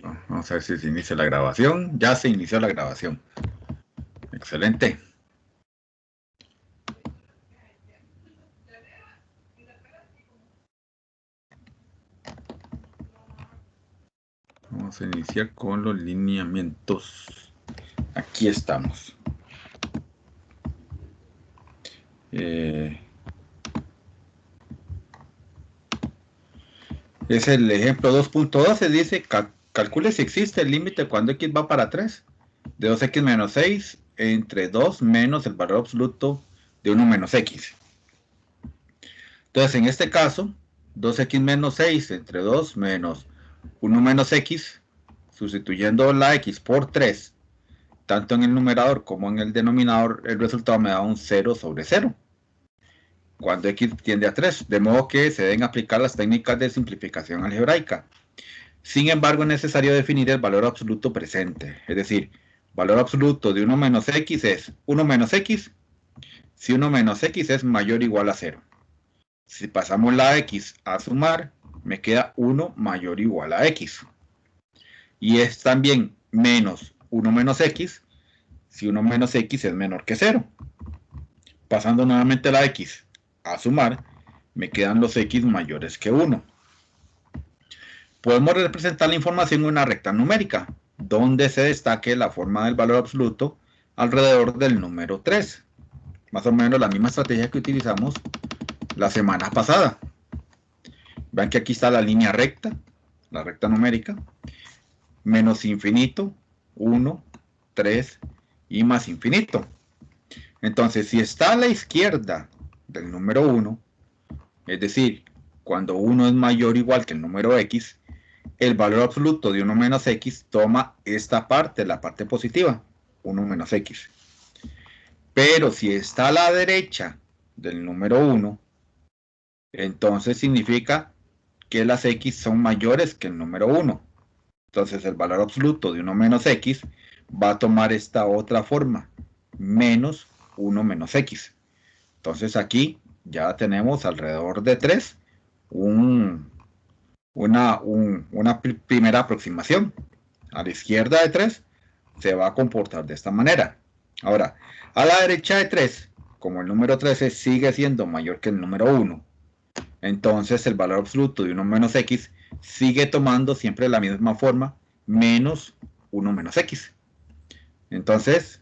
Vamos a ver si se inicia la grabación. Ya se inició la grabación. Excelente. Vamos a iniciar con los lineamientos. Aquí estamos. Es el ejemplo 2.12. Dice, calcule si existe el límite cuando x va para 3. De 2x menos 6 entre 2 menos el valor absoluto de 1 menos x. Entonces, en este caso, 2x menos 6 entre 2 menos 1 menos x, sustituyendo la x por 3, tanto en el numerador como en el denominador, el resultado me da un 0 sobre 0, cuando x tiende a 3, de modo que se deben aplicar las técnicas de simplificación algebraica. Sin embargo, es necesario definir el valor absoluto presente, es decir, valor absoluto de 1 menos x es 1 menos x, si 1 menos x es mayor o igual a 0. Si pasamos la x a sumar, me queda 1 mayor o igual a x. Y es también menos 1 menos x, si 1 menos x es menor que 0. Pasando nuevamente la x a sumar, me quedan los x mayores que 1. Podemos representar la información en una recta numérica, donde se destaque la forma del valor absoluto alrededor del número 3. Más o menos la misma estrategia que utilizamos la semana pasada. Vean que aquí está la línea recta, la recta numérica, menos infinito, 1, 3 y más infinito. Entonces, si está a la izquierda del número 1, es decir, cuando 1 es mayor o igual que el número x, el valor absoluto de 1 menos x toma esta parte, la parte positiva, 1 menos x. Pero si está a la derecha del número 1, entonces significa que las x son mayores que el número 1. Entonces el valor absoluto de 1 menos x va a tomar esta otra forma, menos 1 menos x. Entonces aquí ya tenemos alrededor de 3 una primera aproximación. A la izquierda de 3 se va a comportar de esta manera. Ahora, a la derecha de 3, como el número 13 sigue siendo mayor que el número 1, entonces el valor absoluto de 1 menos x sigue tomando siempre la misma forma, menos 1 menos x. Entonces,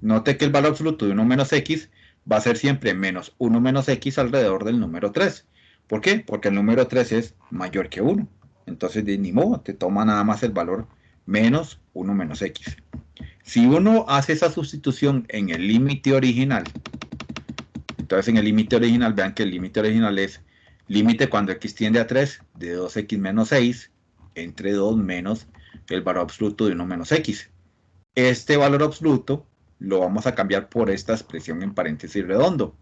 note que el valor absoluto de 1 menos x va a ser siempre menos 1 menos x alrededor del número 3. ¿Por qué? Porque el número 3 es mayor que 1. Entonces, de ni modo, te toma nada más el valor menos 1 menos x. Si uno hace esa sustitución en el límite original, entonces en el límite original, vean que el límite original es límite cuando x tiende a 3 de 2x menos 6 entre 2 menos el valor absoluto de 1 menos x. Este valor absoluto lo vamos a cambiar por esta expresión en paréntesis redondo.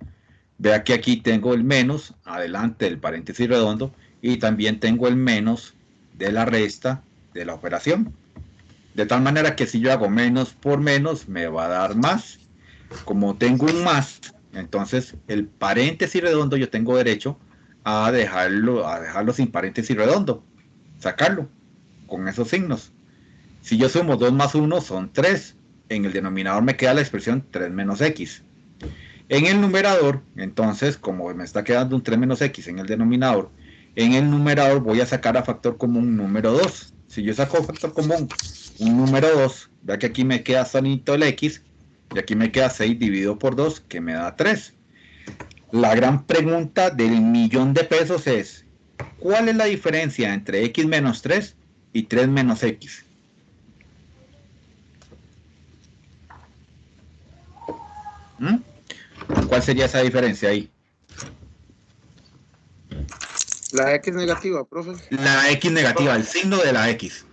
Vea que aquí tengo el menos adelante del paréntesis redondo y también tengo el menos de la resta de la operación. De tal manera que si yo hago menos por menos me va a dar más. Como tengo un más, entonces el paréntesis redondo yo tengo derecho a dejarlo sin paréntesis redondo, sacarlo con esos signos. Si yo sumo 2 más 1 son 3. En el denominador me queda la expresión 3 menos x. En el numerador, entonces, como me está quedando un 3 menos x en el denominador, en el numerador voy a sacar a factor común número 2. Si yo saco factor común un número 2, vea que aquí me queda solito el x, y aquí me queda 6 dividido por 2, que me da 3. La gran pregunta del millón de pesos es, ¿cuál es la diferencia entre x menos 3 y 3 menos x? ¿Cuál sería esa diferencia ahí? La x negativa, profe. La x negativa, el signo de la x.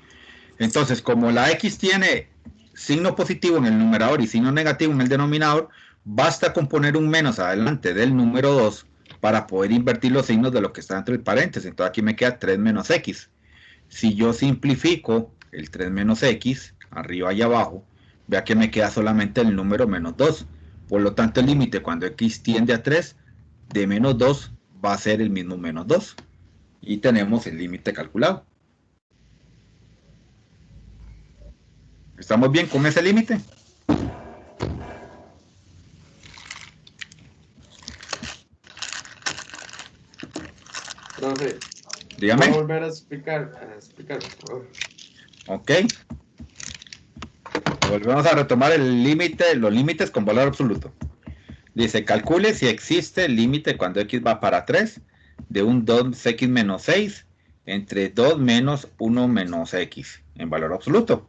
Entonces, como la x tiene signo positivo en el numerador y signo negativo en el denominador, basta con poner un menos adelante del número 2 para poder invertir los signos de lo que está dentro del paréntesis. Entonces aquí me queda 3 menos x. Si yo simplifico el 3 menos x, arriba y abajo, vea que me queda solamente el número menos 2. Por lo tanto, el límite cuando x tiende a 3, de menos 2 va a ser el mismo menos 2. Y tenemos el límite calculado. ¿Estamos bien con ese límite? Profe, Dígame. ¿puedo volver a explicar, por favor? Ok. Volvemos a retomar el límite, los límites con valor absoluto. Dice, calcule si existe el límite cuando x va para 3 de un 2x menos 6 entre 2 menos 1 menos x en valor absoluto.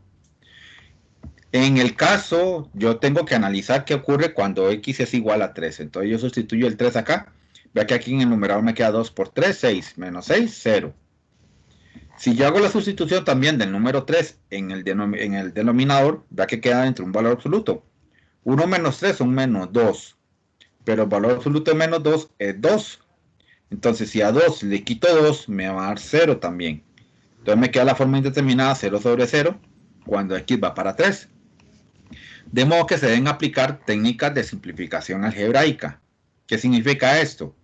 En el caso, yo tengo que analizar qué ocurre cuando x es igual a 3. Entonces yo sustituyo el 3 acá. Vea que aquí en el numerador me queda 2 por 3, 6, menos 6, 0. Si yo hago la sustitución también del número 3 en el denominador, vea que queda dentro un valor absoluto. 1 menos 3 son menos 2. Pero el valor absoluto de menos 2 es 2. Entonces, si a 2 le quito 2, me va a dar 0 también. Entonces me queda la forma indeterminada 0 sobre 0 cuando x va para 3. De modo que se deben aplicar técnicas de simplificación algebraica. ¿Qué significa esto?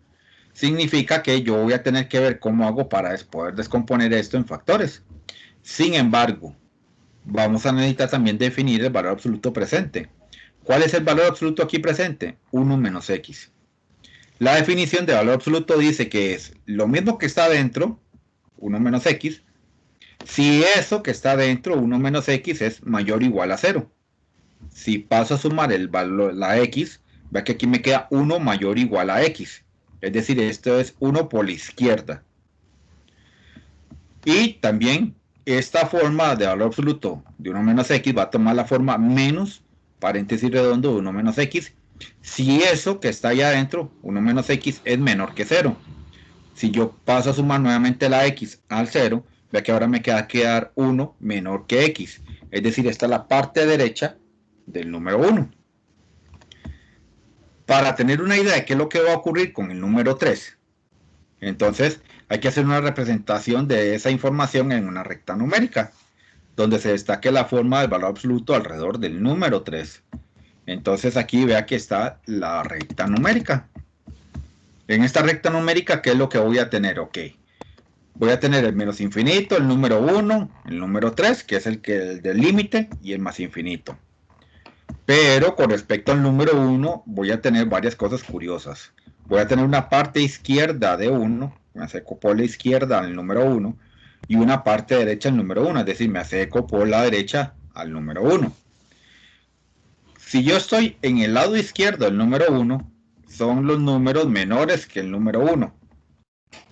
Significa que yo voy a tener que ver cómo hago para poder descomponer esto en factores. Sin embargo, vamos a necesitar también definir el valor absoluto presente. ¿Cuál es el valor absoluto aquí presente? 1 menos x. La definición de valor absoluto dice que es lo mismo que está dentro, 1 menos x, si eso que está dentro, 1 menos x, es mayor o igual a 0. Si paso a sumar el valor, la x, vea que aquí me queda 1 mayor o igual a x. Es decir, esto es 1 por la izquierda. Y también esta forma de valor absoluto de 1 menos x va a tomar la forma menos, paréntesis redondo, de 1 menos x, si eso que está allá adentro, 1 menos x, es menor que 0. Si yo paso a sumar nuevamente la x al 0, vea que ahora me queda quedar 1 menor que x. Es decir, esta es la parte derecha del número 1. Para tener una idea de qué es lo que va a ocurrir con el número 3, entonces hay que hacer una representación de esa información en una recta numérica, donde se destaque la forma del valor absoluto alrededor del número 3. Entonces aquí vea que está la recta numérica. En esta recta numérica, ¿qué es lo que voy a tener? Ok, voy a tener el menos infinito, el número 1, el número 3, que es el del límite, y el más infinito. Pero con respecto al número 1, voy a tener varias cosas curiosas. Voy a tener una parte izquierda de 1, me acerco por la izquierda al número 1, y una parte derecha al número 1, es decir, me acerco por la derecha al número 1. Si yo estoy en el lado izquierdo del número 1, son los números menores que el número 1.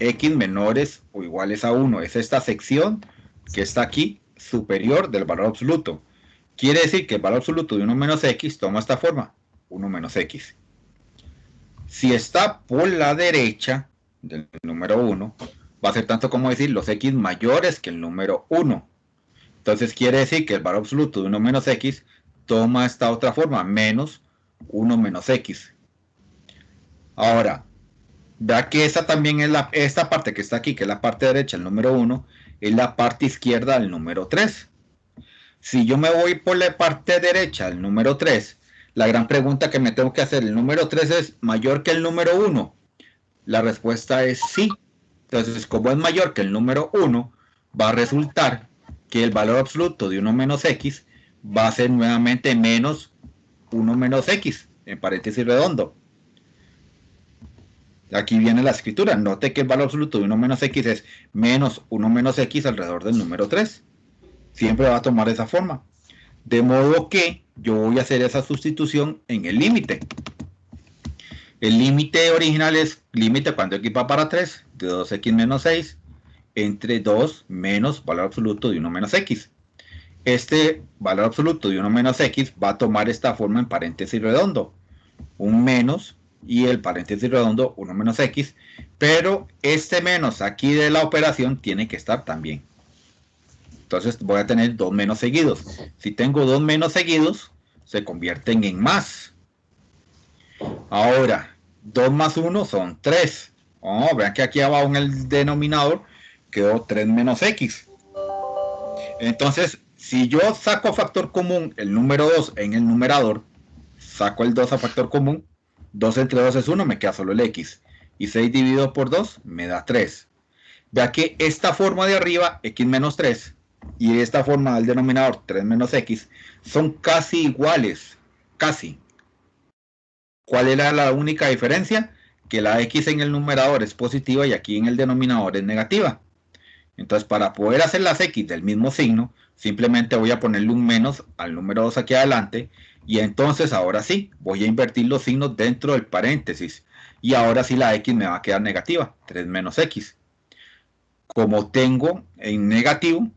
X menores o iguales a 1. Es esta sección que está aquí superior del valor absoluto. Quiere decir que el valor absoluto de 1 menos x toma esta forma, 1 menos x. Si está por la derecha del número 1, va a ser tanto como decir los x mayores que el número 1. Entonces quiere decir que el valor absoluto de 1 menos x toma esta otra forma, menos 1 menos x. Ahora, vea que esta también es esta parte que está aquí, que es la parte derecha del número 1, es la parte izquierda del número 3. Si yo me voy por la parte derecha del número 3, la gran pregunta que me tengo que hacer, ¿el número 3 es mayor que el número 1? La respuesta es sí. Entonces, como es mayor que el número 1, va a resultar que el valor absoluto de 1 menos x va a ser nuevamente menos 1 menos x, en paréntesis redondo. Aquí viene la escritura. Note que el valor absoluto de 1 menos x es menos 1 menos x alrededor del número 3. Siempre va a tomar esa forma. De modo que yo voy a hacer esa sustitución en el límite. El límite original es límite cuando x va para 3 de 2x menos 6 entre 2 menos valor absoluto de 1 menos x. Este valor absoluto de 1 menos x va a tomar esta forma en paréntesis redondo. Un menos y el paréntesis redondo 1 menos x. Pero este menos aquí de la operación tiene que estar también. Entonces voy a tener 2 menos seguidos. Si tengo 2 menos seguidos, se convierten en más. Ahora, 2 más 1 son 3. Oh, vean que aquí abajo en el denominador quedó 3 menos x. Entonces, si yo saco factor común el número 2 en el numerador, saco el 2 a factor común, 2 entre 2 es 1, me queda solo el x. Y 6 dividido por 2 me da 3. Vea que esta forma de arriba, x menos 3, y esta forma del denominador 3 menos x son casi iguales, casi. ¿Cuál era la única diferencia? Que la x en el numerador es positiva y aquí en el denominador es negativa. Entonces, para poder hacer las x del mismo signo, simplemente voy a ponerle un menos al número 2 aquí adelante, y entonces ahora sí, voy a invertir los signos dentro del paréntesis, y ahora sí la x me va a quedar negativa, 3 menos x. Como tengo en negativo,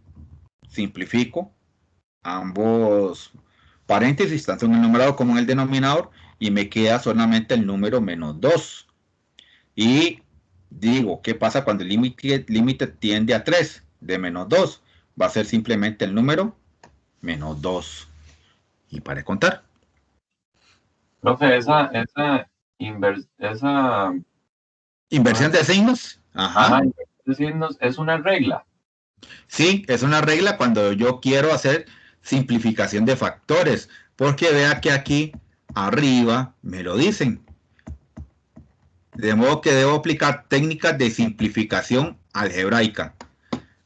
simplifico ambos paréntesis, tanto en el numerador como en el denominador, y me queda solamente el número menos 2. Y digo, ¿qué pasa cuando el límite tiende a 3 de menos 2? Va a ser simplemente el número menos 2. Y para de contar. Profe, esa Inversión de signos. Ajá. inversión de signos es una regla. Sí, es una regla cuando yo quiero hacer simplificación de factores, porque vea que aquí arriba me lo dicen. De modo que debo aplicar técnicas de simplificación algebraica.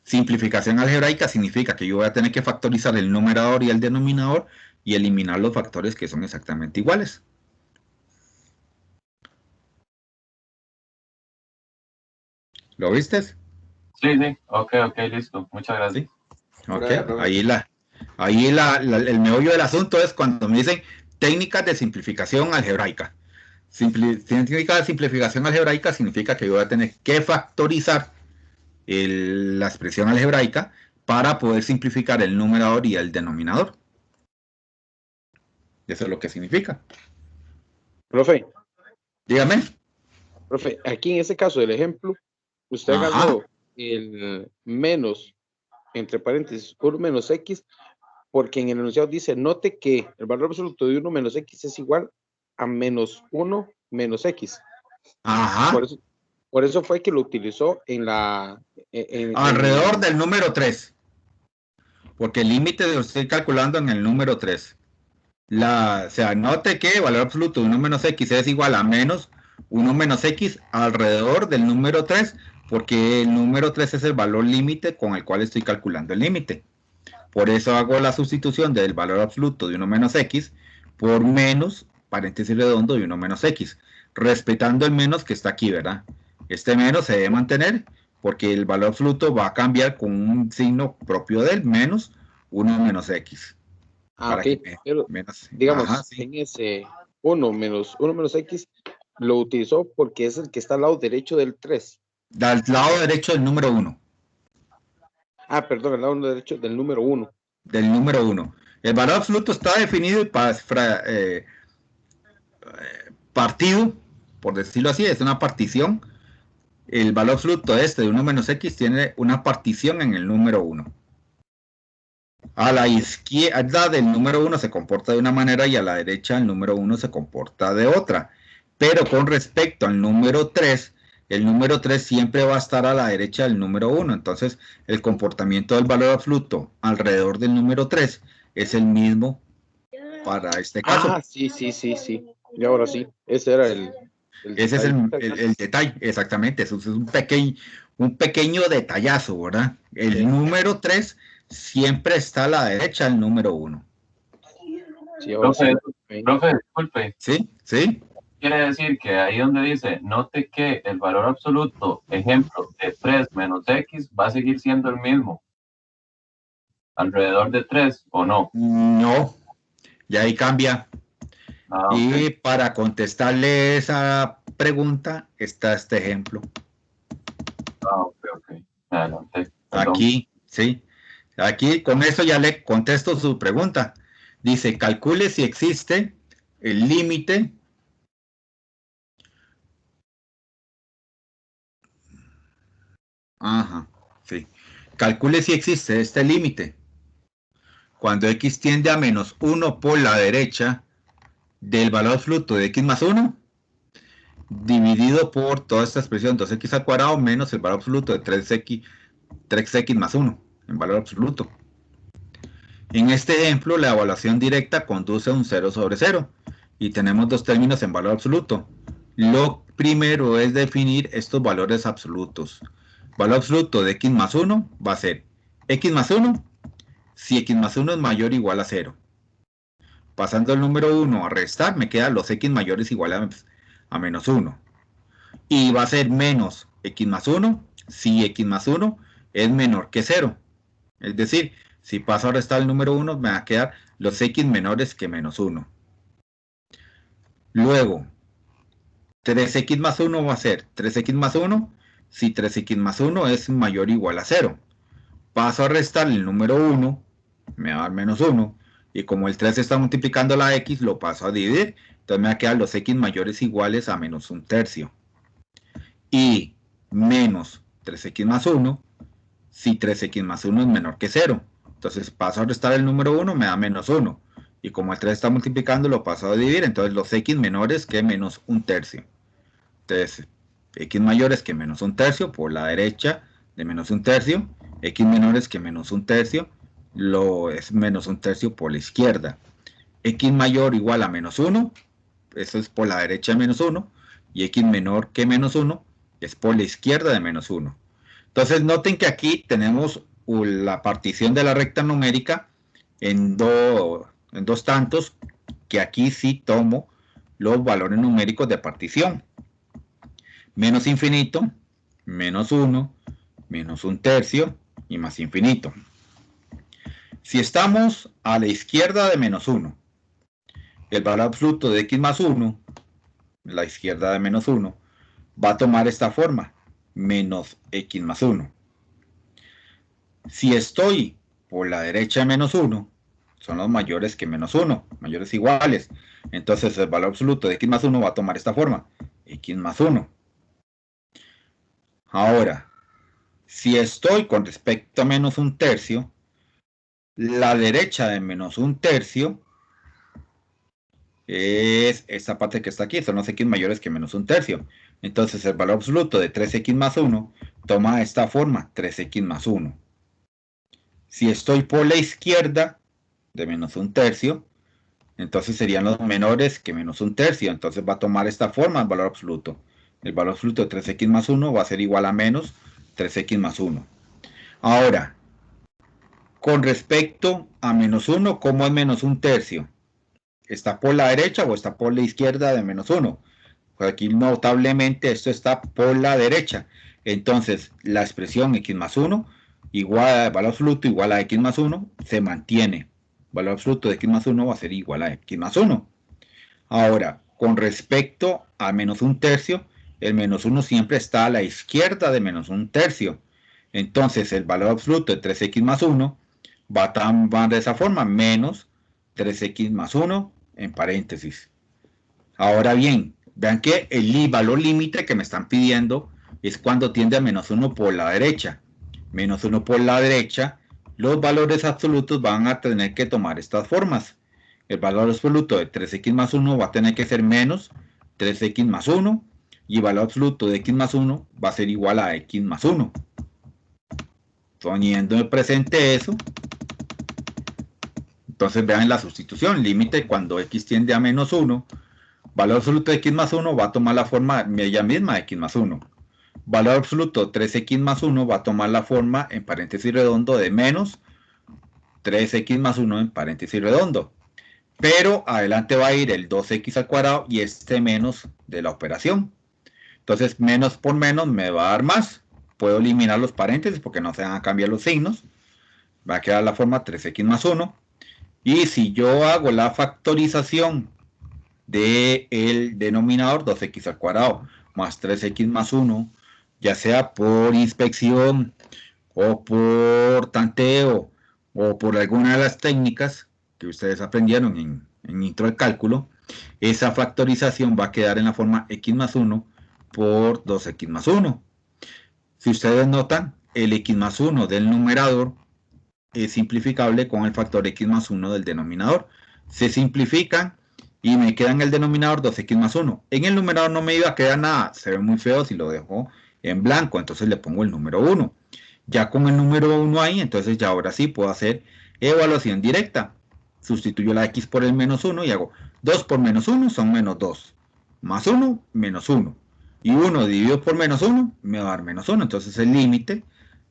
Simplificación algebraica significa que yo voy a tener que factorizar el numerador y el denominador y eliminar los factores que son exactamente iguales. ¿Lo viste? Sí, ok, listo. Muchas gracias. ¿Sí? Ok, ahí el meollo del asunto es cuando me dicen técnicas de simplificación algebraica. Técnica de simplificación algebraica significa que yo voy a tener que factorizar la expresión algebraica para poder simplificar el numerador y el denominador. Eso es lo que significa. Profe, Dígame. profe, aquí en ese caso del ejemplo, usted Ajá. agarró el menos, entre paréntesis, 1 menos x, porque en el enunciado dice, note que el valor absoluto de 1 menos x es igual a menos 1 menos x. Ajá. Por eso fue que lo utilizó en la... Alrededor del número 3. Porque el límite lo estoy calculando en el número 3. O sea, note que el valor absoluto de 1 menos x es igual a menos 1 menos x alrededor del número 3, porque el número 3 es el valor límite con el cual estoy calculando el límite. Por eso hago la sustitución del valor absoluto de 1 menos x por menos, paréntesis redondo, de 1 menos x, respetando el menos que está aquí, ¿verdad? Este menos se debe mantener porque el valor absoluto va a cambiar con un signo propio del menos 1 menos x. Ok, pero digamos, Ajá, sí. en ese 1 menos x lo utilizó porque es el que está al lado derecho del 3. Del lado derecho del número 1. Ah, perdón, al lado derecho del número 1. Del número 1. El valor absoluto está definido para partido, por decirlo así, es una partición. El valor absoluto de 1 menos x tiene una partición en el número 1. A la izquierda del número 1 se comporta de una manera y a la derecha el número 1 se comporta de otra. Pero con respecto al número 3, el número 3 siempre va a estar a la derecha del número 1. Entonces, el comportamiento del valor absoluto alrededor del número 3 es el mismo para este caso. Ah, sí. Y ahora sí, ese era el Ese es el detalle, exactamente. Eso es un pequeño detallazo, ¿verdad? El número 3 siempre está a la derecha del número 1. Sí, ahora Profe, disculpe. Sí. Quiere decir que ahí donde dice, note que el valor absoluto, ejemplo, de 3 menos x va a seguir siendo el mismo. ¿Alrededor de 3 o no? No, y ahí cambia. Okay. Y para contestarle esa pregunta está este ejemplo. Ok. Adelante. Aquí, sí. Aquí con eso ya le contesto su pregunta. Dice, calcule si existe el límite sí. Calcule si existe este límite. Cuando x tiende a menos 1 por la derecha del valor absoluto de x más 1, dividido por toda esta expresión 2x al cuadrado menos el valor absoluto de 3x más 1 en valor absoluto. En este ejemplo, la evaluación directa conduce a un 0 sobre 0 y tenemos dos términos en valor absoluto. Lo primero es definir estos valores absolutos. Valor absoluto de x más 1 va a ser x más 1 si x más 1 es mayor o igual a 0. Pasando el número 1 a restar, me quedan los x mayores iguales a menos 1. Y va a ser menos x más 1 si x más 1 es menor que 0. Es decir, si paso a restar el número 1, me va a quedar los x menores que menos 1. Luego, 3x más 1 va a ser 3x más 1 si 3x más 1 es mayor o igual a 0. Paso a restar el número 1, me va a dar menos 1. Y como el 3 está multiplicando la x, lo paso a dividir. Entonces me va a quedar los x mayores iguales a menos 1/3. Y menos 3x más 1 si 3x más 1 es menor que 0. Entonces paso a restar el número 1, me da menos 1. Y como el 3 está multiplicando, lo paso a dividir. Entonces los x menores que menos 1/3. Entonces, x mayores que menos 1/3 por la derecha de menos 1/3. X menores que menos 1/3 lo es menos 1/3 por la izquierda. X mayor igual a menos 1, eso es por la derecha de menos 1. Y x menor que menos 1 es por la izquierda de menos 1. Entonces noten que aquí tenemos la partición de la recta numérica en dos tantos, que aquí sí tomo los valores numéricos de partición. Menos infinito, menos 1, menos 1/3 y más infinito. Si estamos a la izquierda de menos 1, el valor absoluto de x más 1, la izquierda de menos 1, va a tomar esta forma, menos x más 1. Si estoy por la derecha de menos 1, son los mayores que menos 1, mayores iguales. Entonces el valor absoluto de x más 1 va a tomar esta forma, x más 1. Ahora, si estoy con respecto a menos 1/3, la derecha de menos 1/3 es esta parte que está aquí, son los x mayores que menos 1/3. Entonces el valor absoluto de 3x más 1 toma esta forma, 3x más 1. Si estoy por la izquierda de menos 1/3, entonces serían los menores que menos 1/3. Entonces va a tomar esta forma el valor absoluto. El valor absoluto de 3x más 1 va a ser igual a menos 3x más 1. Ahora, con respecto a menos 1, ¿cómo es menos 1/3? ¿Está por la derecha o está por la izquierda de menos 1? Pues aquí notablemente esto está por la derecha. Entonces la expresión x más 1 igual a valor absoluto igual a x más 1 se mantiene. Valor absoluto de x más 1 va a ser igual a x más 1. Ahora, con respecto a menos 1/3, el menos 1 siempre está a la izquierda de menos 1/3. Entonces el valor absoluto de 3x más 1 va a tomar de esa forma, menos 3x más 1 en paréntesis. Ahora bien, vean que el valor límite que me están pidiendo es cuando tiende a menos 1 por la derecha. Menos 1 por la derecha, los valores absolutos van a tener que tomar estas formas. El valor absoluto de 3x más 1 va a tener que ser menos 3x más 1 y el valor absoluto de x más 1 va a ser igual a x más 1. Poniendo en presente eso, entonces vean la sustitución, límite cuando x tiende a menos 1, valor absoluto de x más 1 va a tomar la forma ella misma de x más 1. Valor absoluto 3x más 1 va a tomar la forma en paréntesis redondo de menos 3x más 1 en paréntesis redondo. Pero adelante va a ir el 2x al cuadrado y este menos de la operación. Entonces menos por menos me va a dar más. Puedo eliminar los paréntesis porque no se van a cambiar los signos. Va a quedar la forma 3x más 1. Y si yo hago la factorización del denominador 2x al cuadrado más 3x más 1, ya sea por inspección o por tanteo o por alguna de las técnicas que ustedes aprendieron en intro de cálculo, esa factorización va a quedar en la forma x más 1 por 2x más 1. Si ustedes notan, el x más 1 del numerador es simplificable con el factor x más 1 del denominador. Se simplifican y me queda en el denominador 2x más 1. En el numerador no me iba a quedar nada, se ve muy feo si lo dejo en blanco, entonces le pongo el número 1. Ya con el número 1 ahí, entonces ya ahora sí puedo hacer evaluación directa. Sustituyo la x por el menos 1 y hago 2 por menos 1 son menos 2. Más 1, menos 1. Y 1 dividido por menos 1 me va a dar menos 1. Entonces el límite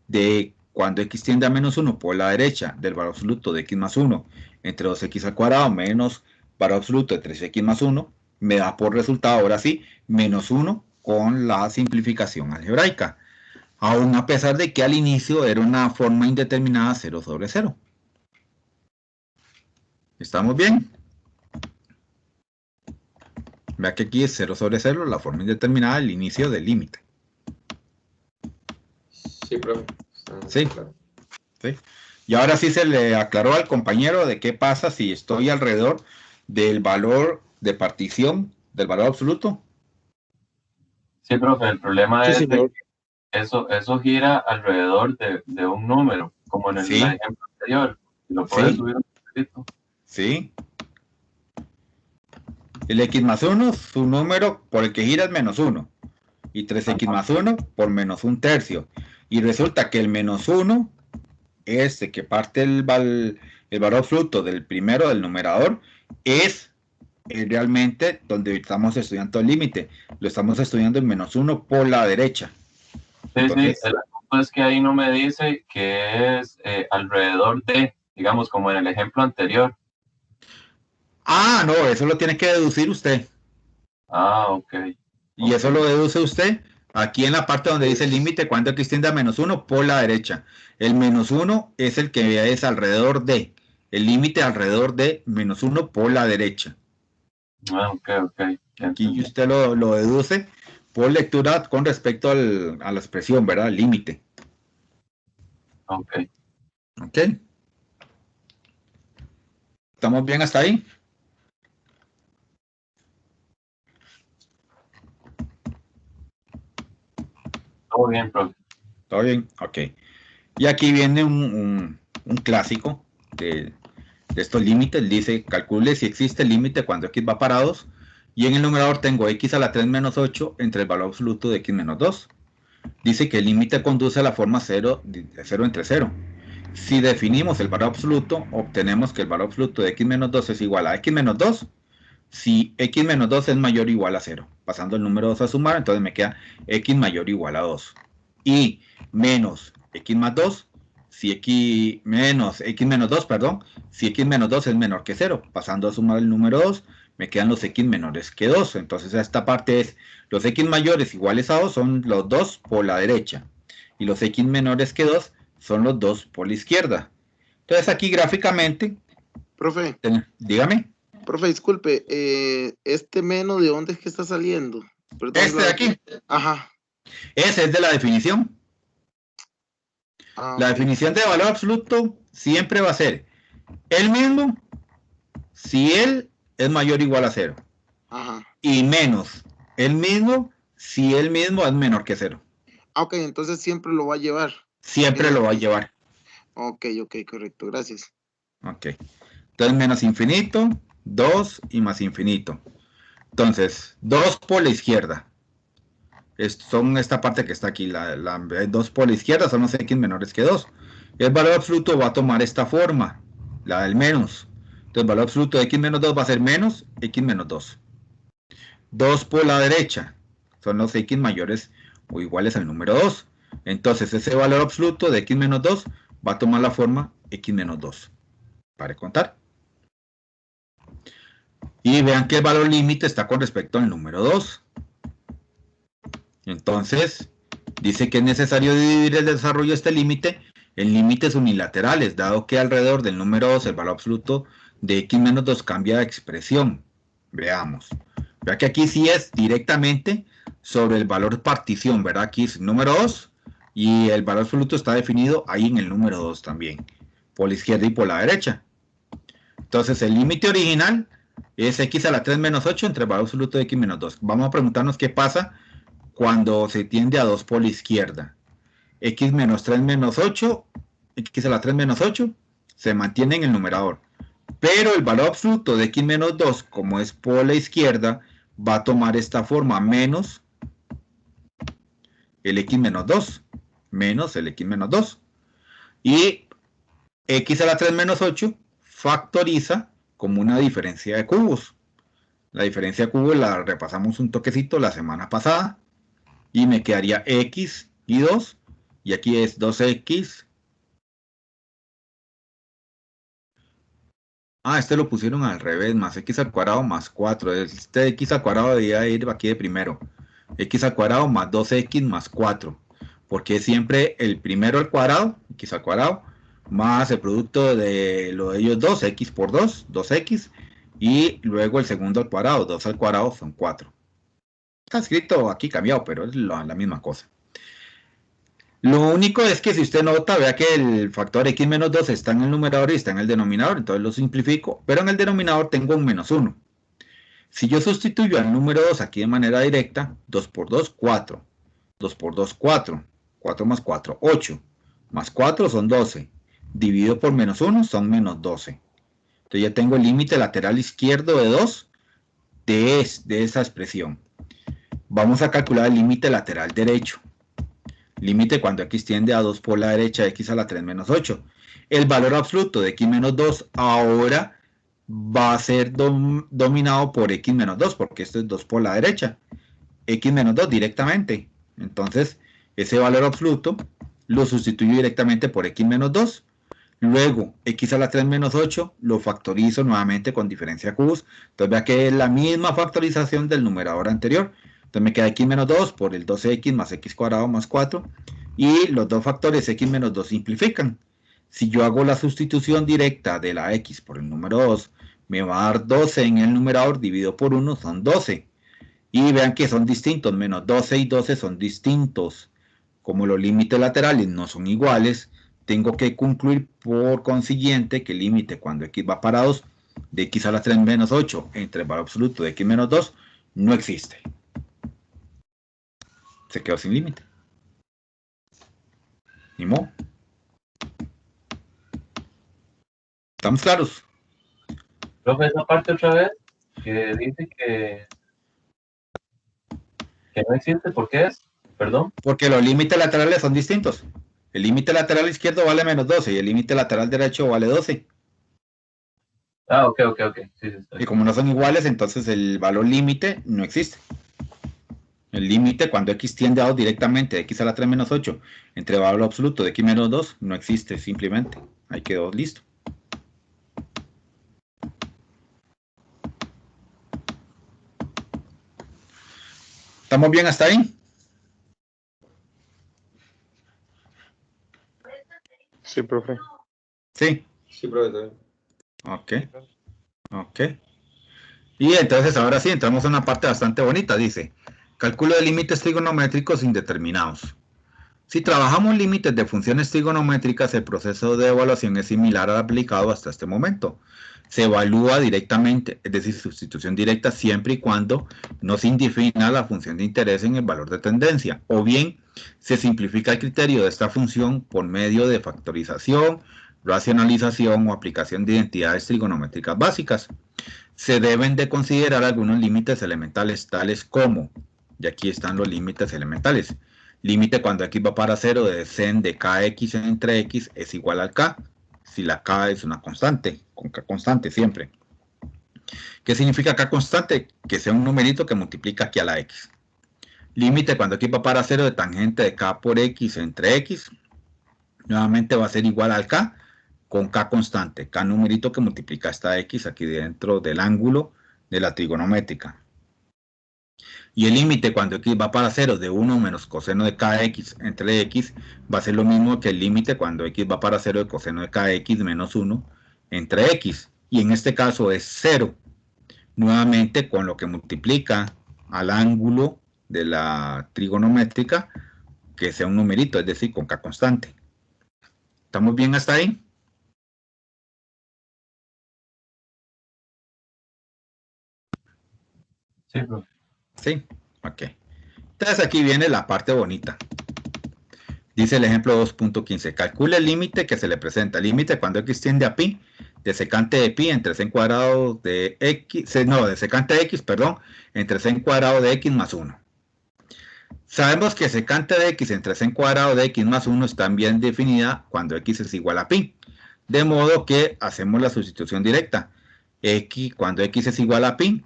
de cuando x tiende a menos 1 por la derecha del valor absoluto de x más 1 entre 2x al cuadrado menos valor absoluto de 3x más 1, me da por resultado ahora sí menos 1 con la simplificación algebraica, aún a pesar de que al inicio era una forma indeterminada 0 sobre 0. ¿Estamos bien? Vea que aquí es 0 sobre 0, la forma indeterminada al inicio del límite. Sí, profe. Sí. Sí. Y ahora sí se le aclaró al compañero de qué pasa si estoy alrededor del valor de partición, del valor absoluto. Sí, profe, el problema Sí, es de señor. que eso gira alrededor de un número, como en el Sí. ejemplo anterior. Si lo puedes Sí. subir un poquito. Sí. El x más 1, su número por el que gira es menos 1. Y 3x más 1 por menos 1/3. Y resulta que el menos 1 de que parte el valor absoluto del primero del numerador es realmente donde estamos estudiando el límite. Lo estamos estudiando en menos 1 por la derecha. Sí, Entonces, sí, el asunto es que ahí no me dice que es alrededor de, digamos, como en el ejemplo anterior. no, eso lo tiene que deducir usted. Ah, ok. Y eso lo deduce usted aquí en la parte donde dice Pues, límite cuando x tiende a menos 1 por la derecha. El menos 1 es el que es alrededor de. El límite alrededor de menos 1 por la derecha. Ah, ok, ok. Ya Aquí entendí. usted lo deduce por lectura con respecto a la expresión, ¿verdad? El límite. Ok. ¿Ok? ¿Estamos bien hasta ahí? Todo bien, profe. ¿Todo bien? Ok. Y aquí viene un clásico de estos límites. Dice, calcule si existe el límite cuando x va para 2. Y en el numerador tengo x a la 3 menos 8 entre el valor absoluto de x menos 2. Dice que el límite conduce a la forma 0, de 0 entre 0. Si definimos el valor absoluto, obtenemos que el valor absoluto de x menos 2 es igual a x menos 2 si x menos 2 es mayor o igual a 0. Pasando el número 2 a sumar, entonces me queda x mayor o igual a 2. Y menos x más 2 si x menos 2, perdón, si x menos 2 es menor que 0. Pasando a sumar el número 2, me quedan los x menores que 2. Entonces esta parte es los x mayores iguales a 2 son los 2 por la derecha. Y los x menores que 2 son los 2 por la izquierda. Entonces aquí gráficamente, Profe, dígame. profe, disculpe, este menos, ¿de dónde es que está saliendo? Perdón, Este de aquí, Ajá. ese es de la definición. La Ok. definición de valor absoluto siempre va a ser el mismo si él es mayor o igual a 0. Ajá. Y menos el mismo si él mismo es menor que 0. Ok, entonces siempre lo va a llevar. Siempre lo va a llevar. Ok, correcto, gracias. Ok. Entonces menos infinito, 2 y más infinito. Entonces, 2 por la izquierda. Son esta parte que está aquí. La 2 por la izquierda son los x menores que 2. El valor absoluto va a tomar esta forma, la del menos. Entonces el valor absoluto de x menos 2 va a ser menos x menos 2. 2 por la derecha son los x mayores o iguales al número 2. Entonces ese valor absoluto de x menos 2 va a tomar la forma x menos 2. Para contar. Y vean que el valor límite está con respecto al número 2. Entonces, dice que es necesario dividir el desarrollo de este límite en límites unilaterales, dado que alrededor del número 2 el valor absoluto de x menos 2 cambia de expresión. Veamos. Vea que aquí sí es directamente sobre el valor partición, ¿verdad? Aquí es el número 2 y el valor absoluto está definido ahí en el número 2 también, por la izquierda y por la derecha. Entonces el límite original es x a la 3 menos 8 entre el valor absoluto de x menos 2. Vamos a preguntarnos qué pasa cuando se tiende a 2 por la izquierda. X menos 3 menos 8, x a la 3 menos 8, se mantiene en el numerador. Pero el valor absoluto de x menos 2, como es por la izquierda, va a tomar esta forma, menos el x menos 2, menos el x menos 2. Y x a la 3 menos 8 factoriza como una diferencia de cubos. La diferencia de cubos la repasamos un toquecito la semana pasada. Y me quedaría x y 2. Y aquí es 2x Ah, este lo pusieron al revés, más x al cuadrado más 4. Este x al cuadrado debería ir aquí de primero. X al cuadrado más 2x más 4. Porque es siempre el primero al cuadrado, x al cuadrado, más el producto de lo de ellos dos, x por 2, 2x. Y luego el segundo al cuadrado, 2 al cuadrado son 4. Está escrito aquí cambiado, pero es la misma cosa. Lo único es que si usted nota, vea que el factor x menos 2 está en el numerador y está en el denominador, entonces lo simplifico, pero en el denominador tengo un menos 1. Si yo sustituyo al número 2 aquí de manera directa, 2 por 2, 4. 2 por 2, 4. 4 más 4, 8. Más 4 son 12. Dividido por menos 1 son menos 12. Entonces ya tengo el límite lateral izquierdo de 2 de esa expresión. Vamos a calcular el límite lateral derecho. Límite cuando x tiende a 2 por la derecha, x a la 3 menos 8. El valor absoluto de x menos 2 ahora va a ser dominado por x menos 2, porque esto es 2 por la derecha. X menos 2 directamente. Entonces, ese valor absoluto lo sustituyo directamente por x menos 2. Luego, x a la 3 menos 8 lo factorizo nuevamente con diferencia cubos. Entonces, vea que es la misma factorización del numerador anterior. Entonces me queda x menos 2 por el 12x más x cuadrado más 4. Y los dos factores x menos 2 simplifican. Si yo hago la sustitución directa de la x por el número 2, me va a dar 12 en el numerador dividido por 1, son 12. Y vean que son distintos, menos 12 y 12 son distintos. Como los límites laterales no son iguales, tengo que concluir por consiguiente que el límite cuando x va para 2 de x a la 3 menos 8 entre el valor absoluto de x menos 2 no existe. Se quedó sin límite. Ni modo. ¿Estamos claros? Profe, esa parte otra vez, que dice que no existe, ¿por qué es? Perdón. Porque los límites laterales son distintos. El límite lateral izquierdo vale menos 12 y el límite lateral derecho vale 12. Ah, ok. Sí, y como no son iguales, entonces el valor límite no existe. El límite cuando x tiende a 2 directamente de x a la 3 menos 8 entre el valor absoluto de x menos 2 no existe simplemente. Ahí quedó listo. ¿Estamos bien hasta ahí? Sí, profe. Sí. Sí, profe. Ok. Y entonces ahora sí entramos a una parte bastante bonita. Dice, cálculo de límites trigonométricos indeterminados. Si trabajamos límites de funciones trigonométricas, el proceso de evaluación es similar al aplicado hasta este momento. Se evalúa directamente, es decir, sustitución directa, siempre y cuando no se indefina la función de interés en el valor de tendencia, o bien se simplifica el criterio de esta función por medio de factorización, racionalización o aplicación de identidades trigonométricas básicas. Se deben de considerar algunos límites elementales, tales como, y aquí están los límites elementales, límite cuando x va para 0 de sen de kx entre x es igual al k, si la k es una constante, con k constante siempre. ¿Qué significa k constante? Que sea un numerito que multiplica aquí a la x. Límite cuando x va para 0 de tangente de k por x entre x, nuevamente va a ser igual al k, con k constante, k numerito que multiplica esta x aquí dentro del ángulo de la trigonométrica. Y el límite cuando x va para 0 de 1 menos coseno de kx entre x va a ser lo mismo que el límite cuando x va para 0 de coseno de kx menos 1 entre x. Y en este caso es 0. Nuevamente con lo que multiplica al ángulo de la trigonométrica, que sea un numerito, es decir, con k constante. ¿Estamos bien hasta ahí? Sí, profe. Sí, ok. Entonces aquí viene la parte bonita. Dice el ejemplo 2.15. Calcula el límite que se le presenta. El límite cuando x tiende a pi, de secante de pi entre sen cuadrado de x, de secante de x, perdón, entre sen cuadrado de x más 1. Sabemos que secante de x entre sen cuadrado de x más 1 está bien definida cuando x es igual a pi. De modo que hacemos la sustitución directa. Cuando x es igual a pi,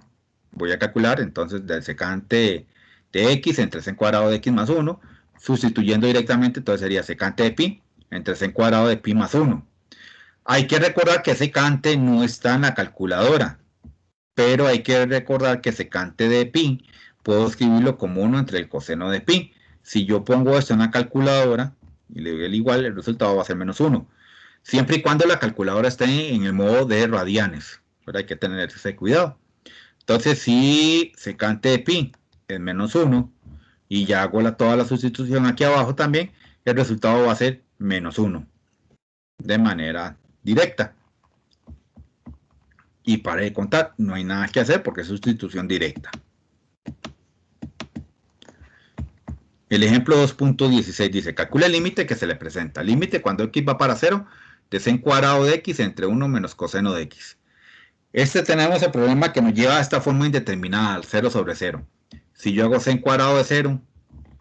voy a calcular entonces del secante de x entre sen cuadrado de x más 1, sustituyendo directamente, entonces sería secante de pi entre sen cuadrado de pi más 1. Hay que recordar que secante no está en la calculadora, pero hay que recordar que secante de pi puedo escribirlo como 1 entre el coseno de pi. Si yo pongo esto en la calculadora y le doy el igual, el resultado va a ser menos 1. Siempre y cuando la calculadora esté en el modo de radianes, pero hay que tener ese cuidado. Entonces, si secante de pi es menos 1, y ya hago toda la sustitución aquí abajo también, el resultado va a ser menos 1, de manera directa. Y para de contar, no hay nada que hacer porque es sustitución directa. El ejemplo 2.16 dice, calcula el límite que se le presenta. Límite cuando x va para 0 de sin cuadrado de x entre 1 menos coseno de x. Tenemos el problema que nos lleva a esta forma indeterminada, al 0 sobre 0. Si yo hago sin cuadrado de 0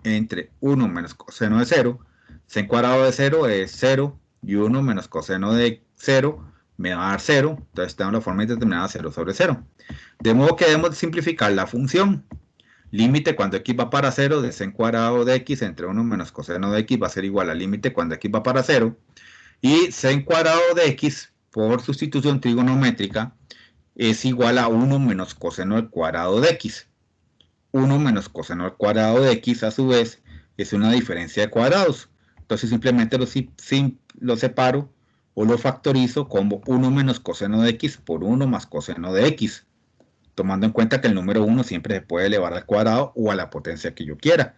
entre 1 menos coseno de 0, sin cuadrado de 0 es 0 y 1 menos coseno de 0 me va a dar 0, entonces tengo la forma indeterminada 0 sobre 0. De modo que debemos simplificar la función. Límite cuando x va para 0 de sin cuadrado de x entre 1 menos coseno de x va a ser igual al límite cuando x va para 0. Y sin cuadrado de x, por sustitución trigonométrica, es igual a 1 menos coseno al cuadrado de x. 1 menos coseno al cuadrado de x, a su vez, es una diferencia de cuadrados. Entonces simplemente lo separo o lo factorizo como 1 menos coseno de x por 1 más coseno de x, tomando en cuenta que el número 1 siempre se puede elevar al cuadrado o a la potencia que yo quiera.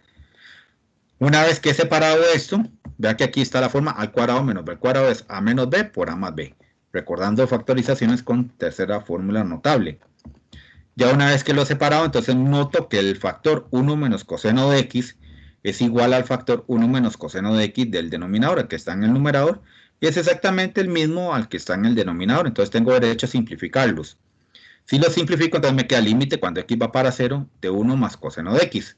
Una vez que he separado esto, vea que aquí está la forma al cuadrado menos b al cuadrado es a menos b por a más b, recordando factorizaciones con tercera fórmula notable. Ya una vez que lo he separado, entonces noto que el factor 1 menos coseno de x es igual al factor 1 menos coseno de x del denominador, el que está en el numerador, y es exactamente el mismo al que está en el denominador, entonces tengo derecho a simplificarlos. Si lo simplifico, entonces me queda límite cuando x va para 0 de 1 más coseno de x.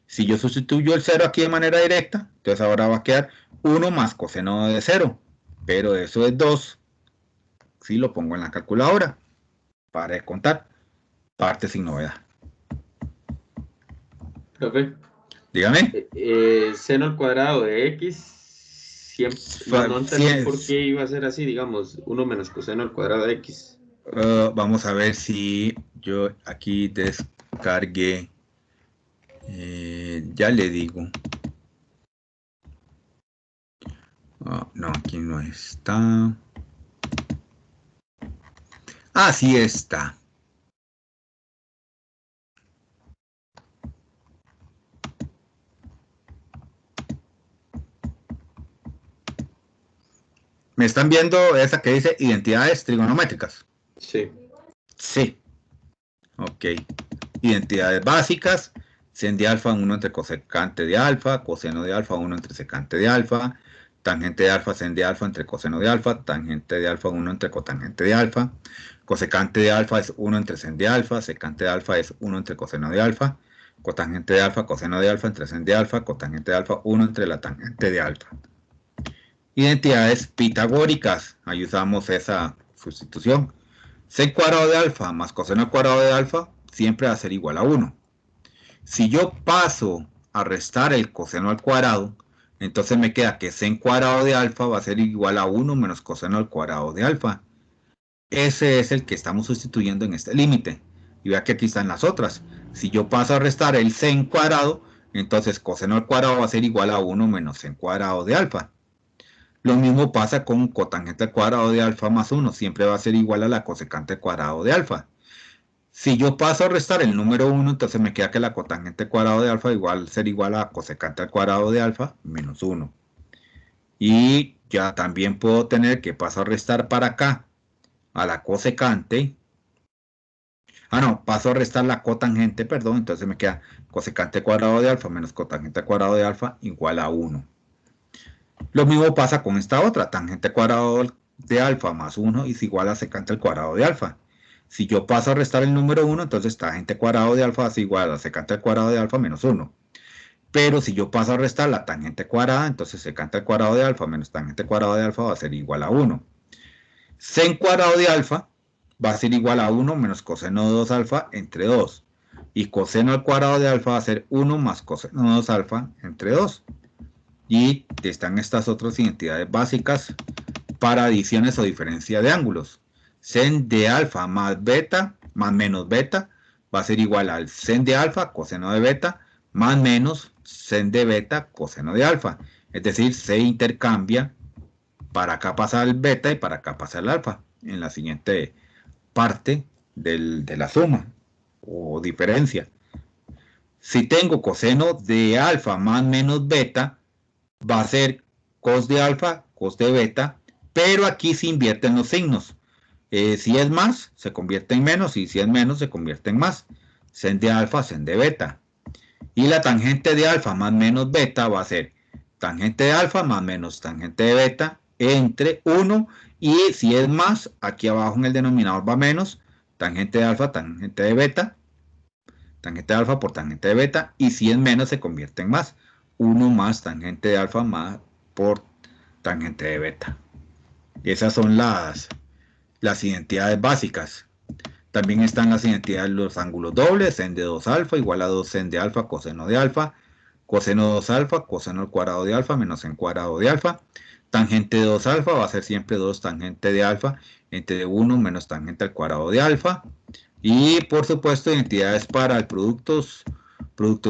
Si yo sustituyo el 0 aquí de manera directa, entonces ahora va a quedar 1 más coseno de 0, pero eso es 2. Si lo pongo en la calculadora, para de contar, parte sin novedad. Profe, Dígame. seno al cuadrado de x, siempre, no entendí por qué iba a ser así, digamos, 1 menos coseno al cuadrado de x. Vamos a ver si yo aquí descargué, ya le digo. No, aquí no está. Sí está. ¿Me están viendo esa que dice identidades trigonométricas? Sí. Sí. Ok. Identidades básicas. Sen de alfa 1 entre cosecante de alfa. Coseno de alfa 1 entre secante de alfa. Tangente de alfa, sen de alfa entre coseno de alfa. Tangente de alfa 1 entre cotangente de alfa. Cosecante de alfa es 1 entre sen de alfa. Secante de alfa es 1 entre coseno de alfa. Cotangente de alfa, coseno de alfa entre sen de alfa. Cotangente de alfa 1 entre la tangente de alfa. Identidades pitagóricas, ahí usamos esa sustitución. Sen cuadrado de alfa más coseno al cuadrado de alfa siempre va a ser igual a 1. Si yo paso a restar el coseno al cuadrado, entonces me queda que sen cuadrado de alfa va a ser igual a 1 menos coseno al cuadrado de alfa. Ese es el que estamos sustituyendo en este límite. Y vea que aquí están las otras. Si yo paso a restar el sen cuadrado, entonces coseno al cuadrado va a ser igual a 1 menos sen cuadrado de alfa. Lo mismo pasa con cotangente al cuadrado de alfa más 1, siempre va a ser igual a la cosecante al cuadrado de alfa. Si yo paso a restar el número 1, entonces me queda que la cotangente al cuadrado de alfa ser igual a cosecante al cuadrado de alfa menos 1. Y ya también puedo tener que paso a restar para acá a la cosecante. Paso a restar la cotangente, perdón, entonces me queda cosecante al cuadrado de alfa menos cotangente al cuadrado de alfa igual a 1. Lo mismo pasa con esta otra, tangente al cuadrado de alfa más 1 es igual a secante al cuadrado de alfa. Si yo paso a restar el número 1, entonces tangente al cuadrado de alfa es igual a secante al cuadrado de alfa menos 1. Pero si yo paso a restar la tangente cuadrada, entonces secante al cuadrado de alfa menos tangente al cuadrado de alfa va a ser igual a 1. Sen cuadrado de alfa va a ser igual a 1 menos coseno de 2 alfa entre 2. Y coseno al cuadrado de alfa va a ser 1 más coseno de 2 alfa entre 2. Y están estas otras identidades básicas para adiciones o diferencia de ángulos. Sen de alfa más beta más menos beta va a ser igual al sen de alfa coseno de beta más menos sen de beta coseno de alfa. Es decir, se intercambia, para acá pasa el beta y para acá pasa el alfa en la siguiente parte de la suma o diferencia. Si tengo coseno de alfa más menos beta, va a ser cos de alfa, cos de beta, pero aquí se invierten los signos. Si es más, se convierte en menos, y si es menos, se convierte en más. Sen de alfa, sen de beta. Y la tangente de alfa más menos beta va a ser tangente de alfa más menos tangente de beta entre 1, y si es más, aquí abajo en el denominador va menos, tangente de alfa, tangente de beta, tangente de alfa por tangente de beta, y si es menos se convierte en más, 1 más tangente de alfa más por tangente de beta. Y esas son las identidades básicas. También están las identidades de los ángulos dobles, sen de 2 alfa igual a 2 sen de alfa coseno de alfa, coseno de 2 alfa, coseno al cuadrado de alfa menos sen cuadrado de alfa. Tangente de 2 alfa va a ser siempre 2 tangente de alfa entre 1 menos tangente al cuadrado de alfa. Y por supuesto identidades para el producto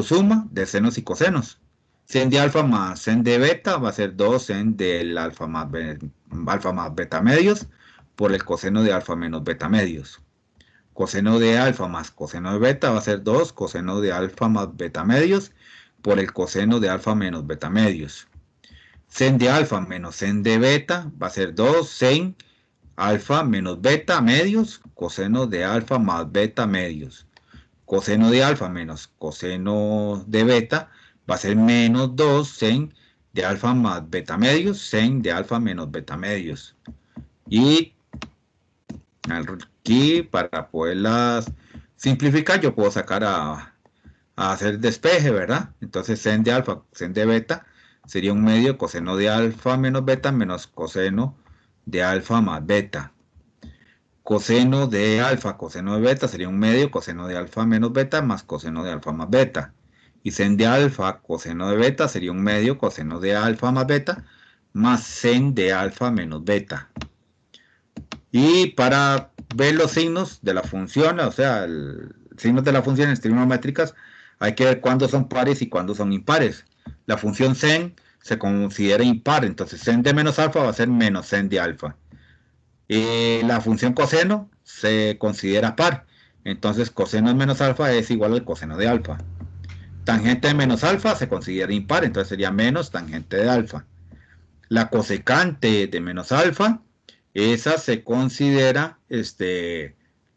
suma de senos y cosenos. Sen de alfa más sen de beta va a ser 2 sen del alfa más beta medios por el coseno de alfa menos beta medios. Coseno de alfa más coseno de beta va a ser 2 coseno de alfa más beta medios por el coseno de alfa menos beta medios. Sen de alfa menos sen de beta va a ser 2 sen alfa menos beta medios coseno de alfa más beta medios. Coseno de alfa menos coseno de beta va a ser menos 2 sen de alfa más beta medios, sen de alfa menos beta medios. Y aquí, para poderlas simplificar, yo puedo sacar a hacer despeje, ¿verdad? Entonces sen de alfa, sen de beta sería un medio coseno de alfa menos beta menos coseno de alfa más beta. Coseno de alfa, coseno de beta sería un medio coseno de alfa menos beta más coseno de alfa más beta. Y sen de alfa, coseno de beta sería un medio coseno de alfa más beta más sen de alfa menos beta. Y para ver los signos de la función, o sea, signos de la función trigonométricas, hay que ver cuándo son pares y cuándo son impares. La función sen se considera impar, entonces sen de menos alfa va a ser menos sen de alfa. La función coseno se considera par, entonces coseno de menos alfa es igual al coseno de alfa. Tangente de menos alfa se considera impar, entonces sería menos tangente de alfa. La cosecante de menos alfa, esa se considera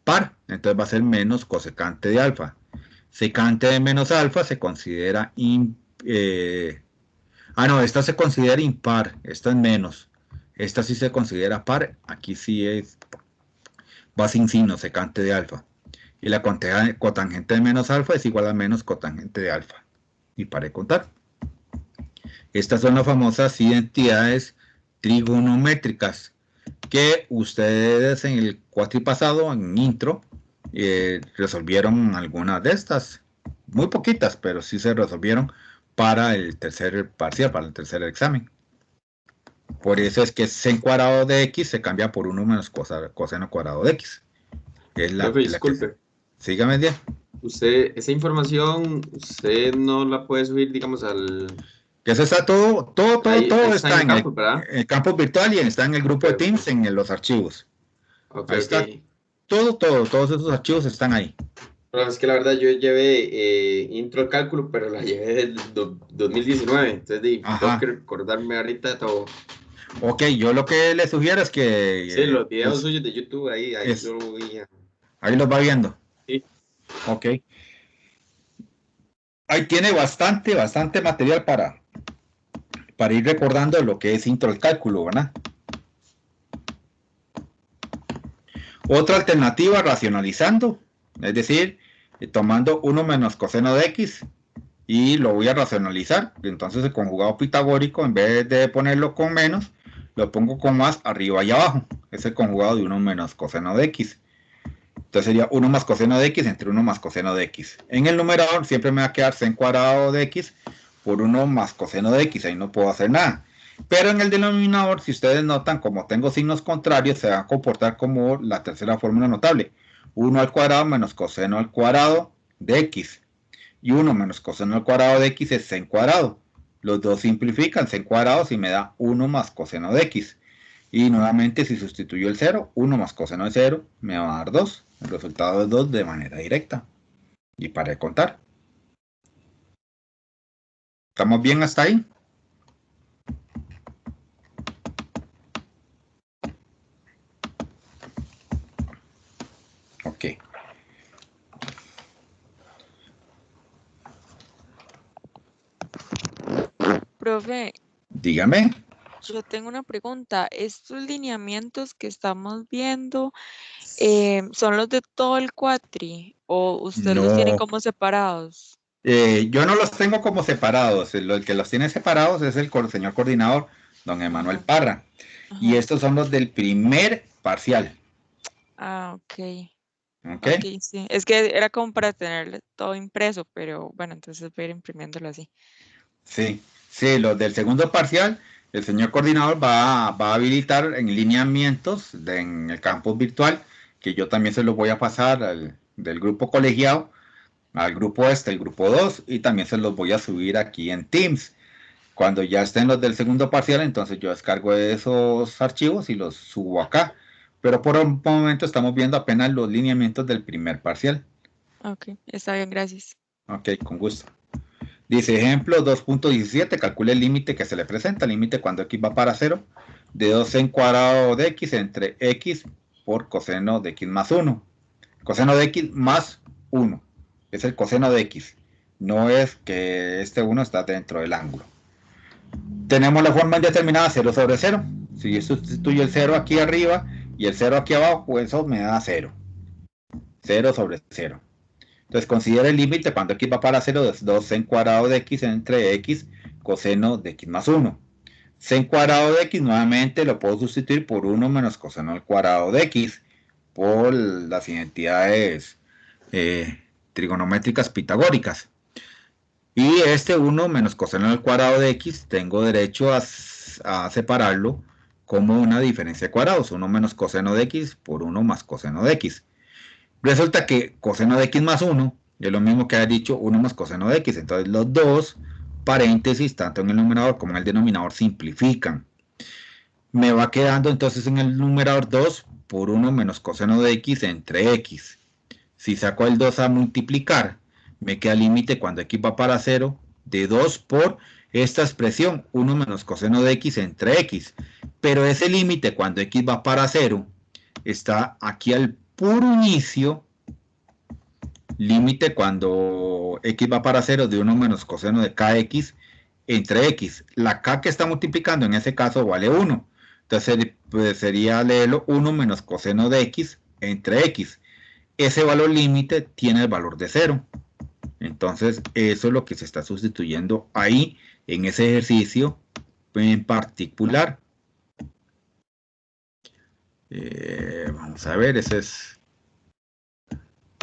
par, entonces va a ser menos cosecante de alfa. Secante de menos alfa se considera esta se considera impar, esta es menos. Esta sí se considera par, aquí sí va sin signo, secante de alfa. Y la cotangente de menos alfa es igual a menos cotangente de alfa. Y para de contar. Estas son las famosas identidades trigonométricas que ustedes en el cuatri pasado, en intro, resolvieron algunas de estas. Muy poquitas, pero sí se resolvieron para el tercer parcial, para el tercer examen. Por eso es que sen cuadrado de x se cambia por 1 menos coseno cuadrado de x. Es disculpe. Sígame bien. Usted, esa información, usted no la puede subir, digamos, al... Que eso está todo está en el campo virtual y está en el grupo de Teams, en los archivos. Okay, ahí está. Todos esos archivos están ahí. Bueno, es que la verdad yo llevé intro al cálculo, pero la llevé del 2019, entonces tengo que recordarme ahorita todo. Ok, yo lo que le sugiero es que... Sí, los videos suyos de YouTube, ahí yo lo voy a... Ahí los va viendo. Sí. Ok. Ahí tiene bastante material para ir recordando lo que es intro al cálculo, ¿verdad? Otra alternativa, racionalizando, es decir, tomando 1 menos coseno de x y lo voy a racionalizar. Entonces el conjugado pitagórico, en vez de ponerlo con menos, lo pongo con más arriba y abajo. Es el conjugado de 1 menos coseno de x. Entonces sería 1 más coseno de x entre 1 más coseno de x. En el numerador siempre me va a quedar sen cuadrado de x por 1 más coseno de x. Ahí no puedo hacer nada. Pero en el denominador, si ustedes notan, como tengo signos contrarios, se va a comportar como la tercera fórmula notable. 1 al cuadrado menos coseno al cuadrado de x. Y 1 menos coseno al cuadrado de x es sen cuadrado. Los dos simplifican, sen cuadrado y me da 1 más coseno de x. Y nuevamente, si sustituyo el 0, 1 más coseno de 0 me va a dar 2. El resultado es 2 de manera directa. Y para de contar. ¿Estamos bien hasta ahí? Ok. Profe, Dígame. yo tengo una pregunta. ¿Estos lineamientos que estamos viendo son los de todo el cuatri o usted los tiene No. como separados? Yo no los tengo como separados. El que los tiene separados es el señor coordinador, don Emanuel Ajá, Parra. Y ajá. estos son los del primer parcial. Ah, ok. ¿Ok? Ok, sí. Es que era como para tenerle todo impreso, pero bueno, entonces voy a ir imprimiéndolo así. Sí, sí, los del segundo parcial, el señor coordinador va a habilitar en lineamientos en el campus virtual, que yo también se los voy a pasar del grupo colegiado al grupo el grupo 2, y también se los voy a subir aquí en Teams. Cuando ya estén los del segundo parcial, entonces yo descargo esos archivos y los subo acá. Pero por un momento estamos viendo apenas los lineamientos del primer parcial. Ok, está bien, gracias. Ok, con gusto. Dice ejemplo 2.17, calcule el límite que se le presenta, límite cuando x va para 0, de 2 en cuadrado de x entre x por coseno de x más 1. Coseno de x más 1, es el coseno de x, no es que este 1 está dentro del ángulo. Tenemos la forma indeterminada 0 sobre 0, si yo sustituyo el 0 aquí arriba y el 0 aquí abajo, pues eso me da 0, 0 sobre 0. Entonces considera el límite cuando x va para 0 de 2 sen cuadrado de x entre x coseno de x más 1. Sen cuadrado de x nuevamente lo puedo sustituir por 1 menos coseno al cuadrado de x por las identidades trigonométricas pitagóricas. Y este 1 menos coseno al cuadrado de x tengo derecho a separarlo como una diferencia de cuadrados. 1 menos coseno de x por 1 más coseno de x. Resulta que coseno de x más 1 es lo mismo que haber dicho 1 más coseno de x. Entonces los dos paréntesis, tanto en el numerador como en el denominador, simplifican. Me va quedando entonces en el numerador 2 por 1 menos coseno de x entre x. Si saco el 2 a multiplicar, me queda límite cuando x va para 0 de 2 por esta expresión 1 menos coseno de x entre x. Pero ese límite cuando x va para 0 está aquí al puro inicio, límite cuando x va para 0 de 1 menos coseno de kx entre x. La k que está multiplicando en ese caso vale 1. Entonces pues sería leerlo 1 menos coseno de x entre x. Ese valor límite tiene el valor de 0. Entonces eso es lo que se está sustituyendo ahí en ese ejercicio en particular. Vamos a ver, ese es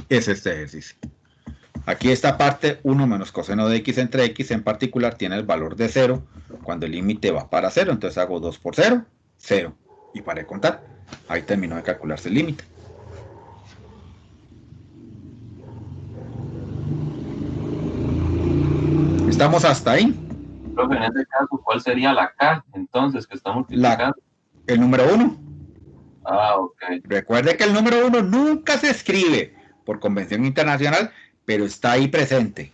este ejercicio. Aquí esta parte 1 menos coseno de x entre x en particular tiene el valor de 0 cuando el límite va para 0. Entonces hago 2 por 0, 0. Y para de contar. Ahí terminó de calcularse el límite. ¿Estamos hasta ahí? Profe, en este caso, ¿cuál sería la K entonces que está multiplicando? El número 1. Ah, ok. Recuerde que el número 1 nunca se escribe por convención internacional, pero está ahí presente.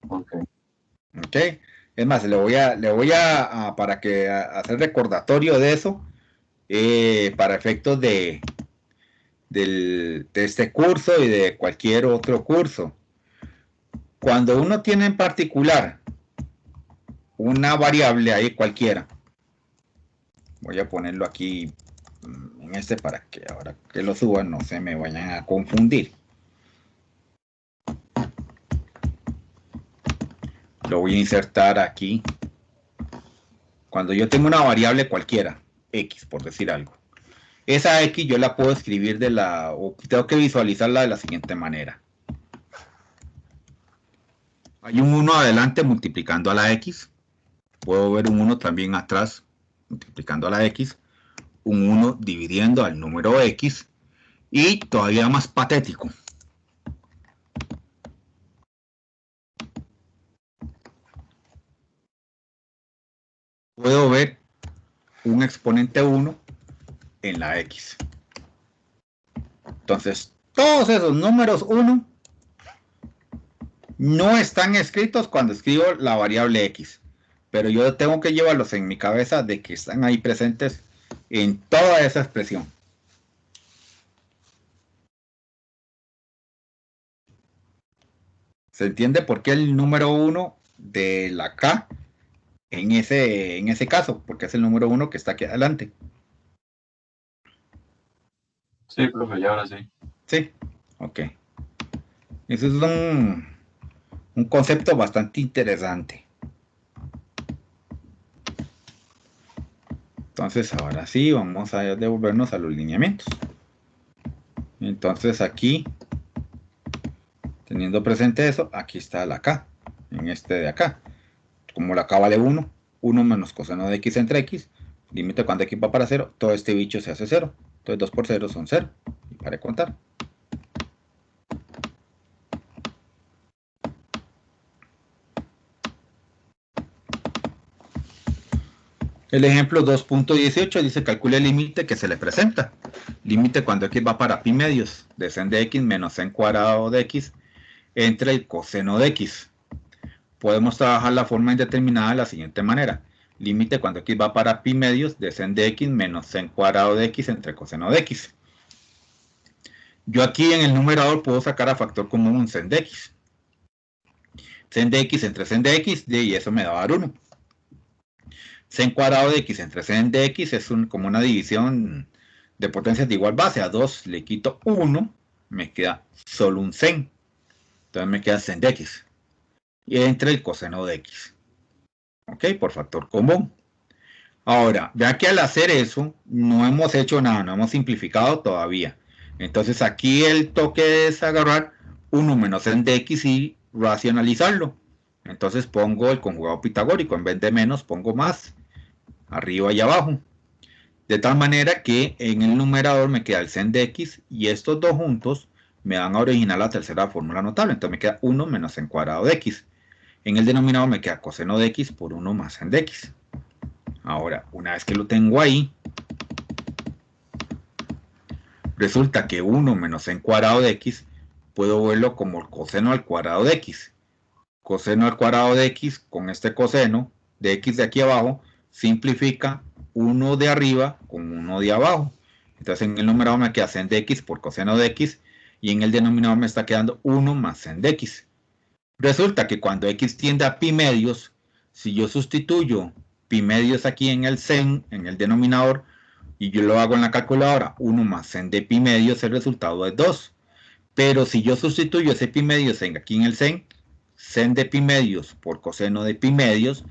Ok. Ok. Es más, le voy a para que hacer recordatorio de eso, para efectos de este curso y de cualquier otro curso. Cuando uno tiene en particular una variable ahí cualquiera, voy a ponerlo aquí en este para que ahora que lo suban no se me vayan a confundir. Lo voy a insertar aquí. Cuando yo tengo una variable cualquiera, x por decir algo, esa x yo la puedo escribir o tengo que visualizarla de la siguiente manera. Hay un 1 adelante multiplicando a la x. puedo ver un 1 también atrás, multiplicando a la X, un 1 dividiendo al número X, y todavía más patético. Puedo ver un exponente 1 en la X. Entonces, todos esos números 1 no están escritos cuando escribo la variable X, pero yo tengo que llevarlos en mi cabeza de que están ahí presentes en toda esa expresión. ¿Se entiende por qué el número 1 de la K en ese caso? Porque es el número 1 que está aquí adelante. Sí, profe, ya ahora sí. Sí, ok. Ese es un concepto bastante interesante. Entonces, ahora sí, vamos a devolvernos a los lineamientos. Entonces, aquí, teniendo presente eso, aquí está la K, en este de acá. Como la K vale 1, 1 menos coseno de X entre X, límite cuando X va para 0, todo este bicho se hace 0. Entonces, 2 por 0 son 0. Y para de contar. El ejemplo 2.18 dice calcule el límite que se le presenta. Límite cuando X va para pi medios de sen de X menos sen cuadrado de X entre el coseno de X. Podemos trabajar la forma indeterminada de la siguiente manera. Límite cuando X va para pi medios de sen de X menos sen cuadrado de X entre coseno de X. Yo aquí en el numerador puedo sacar a factor común un sen de X. Sen de X entre sen de X, y eso me va a dar 1. Sen cuadrado de X entre sen de X es como una división de potencias de igual base. A 2 le quito 1, me queda solo un sen. Entonces me queda sen de X. Y entre el coseno de X. Ok, por factor común. Ahora, vean que al hacer eso, no hemos hecho nada, no hemos simplificado todavía. Entonces aquí el toque es agarrar 1 menos sen de X y racionalizarlo. Entonces pongo el conjugado pitagórico, en vez de menos pongo más, arriba y abajo. De tal manera que en el numerador me queda el sen de X y estos dos juntos me van a originar la tercera fórmula notable. Entonces me queda 1 menos sen cuadrado de X. En el denominador me queda coseno de X por 1 más sen de X. Ahora, una vez que lo tengo ahí, resulta que 1 menos sen cuadrado de X puedo verlo como el coseno al cuadrado de X. Coseno al cuadrado de X con este coseno de X de aquí abajo simplifica 1 de arriba con 1 de abajo. Entonces en el numerador me queda sen de X por coseno de X y en el denominador me está quedando 1 más sen de X. Resulta que cuando X tiende a pi medios, si yo sustituyo pi medios aquí en el sen, en el denominador, y yo lo hago en la calculadora, 1 más sen de pi medios, el resultado es 2. Pero si yo sustituyo ese pi medios aquí en el sen de pi medios por coseno de pi medios,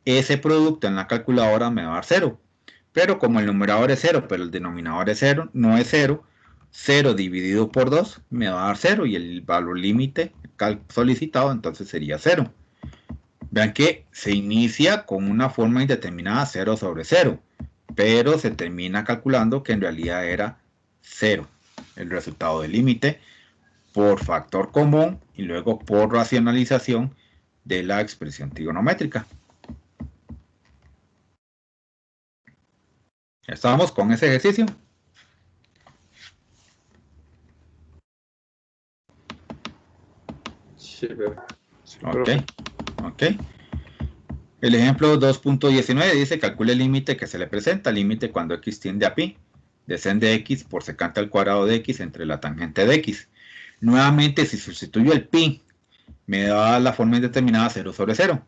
ese producto en la calculadora me va a dar 0. Pero como el numerador es 0, pero el denominador es 0, no es 0, 0 dividido por 2 me va a dar 0 y el valor límite solicitado entonces sería 0. Vean que se inicia con una forma indeterminada 0 sobre 0, pero se termina calculando que en realidad era 0 el resultado del límite por factor común y luego por racionalización de la expresión trigonométrica. ¿Estamos con ese ejercicio? Sí, ok. El ejemplo 2.19 dice calcule el límite que se le presenta, límite cuando X tiende a pi, de sen de X por secante al cuadrado de X entre la tangente de X. Nuevamente, si sustituyo el pi, me da la forma indeterminada 0 sobre 0.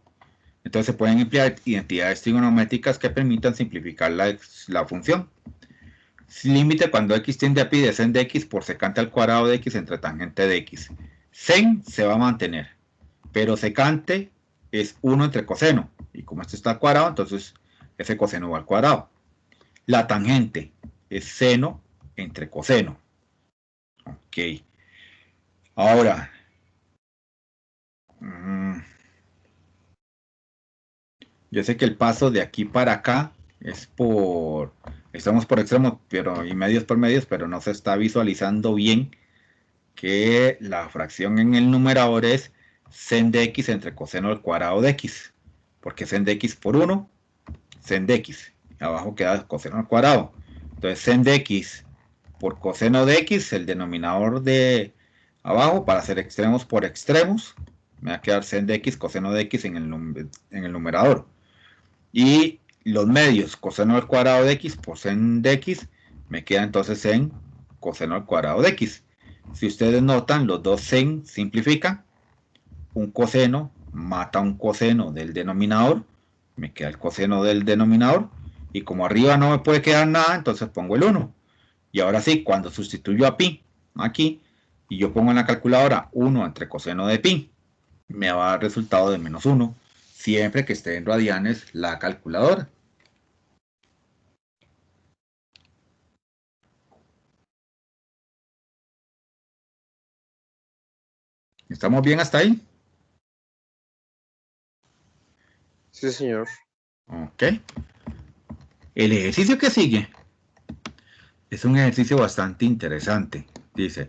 Entonces se pueden emplear identidades trigonométricas que permitan simplificar la función. Límite cuando X tiende a pi de sen de X por secante al cuadrado de X entre tangente de X. Sen se va a mantener, pero secante es 1 entre coseno. Y como esto está al cuadrado, entonces ese coseno va al cuadrado. La tangente es seno entre coseno. Ok. Ahora, Yo sé que el paso de aquí para acá es estamos por extremos, pero y medios por medios, pero no se está visualizando bien que la fracción en el numerador es sen de x entre coseno al cuadrado de x, porque sen de x por 1, sen de x, abajo queda coseno al cuadrado, entonces sen de x por coseno de x, el denominador de abajo, para hacer extremos por extremos, me va a quedar sen de x coseno de x en el numerador, y los medios, coseno al cuadrado de x por sen de x, me queda entonces en coseno al cuadrado de x. Si ustedes notan, los dos sen simplifican. Un coseno mata un coseno del denominador. Me queda el coseno del denominador. Y como arriba no me puede quedar nada, entonces pongo el 1. Y ahora sí, cuando sustituyo a pi aquí, y yo pongo en la calculadora 1 entre coseno de pi, me va a dar resultado de menos 1, siempre que esté en radianes la calculadora. ¿Estamos bien hasta ahí? Sí, señor. Ok. El ejercicio que sigue es un ejercicio bastante interesante. Dice,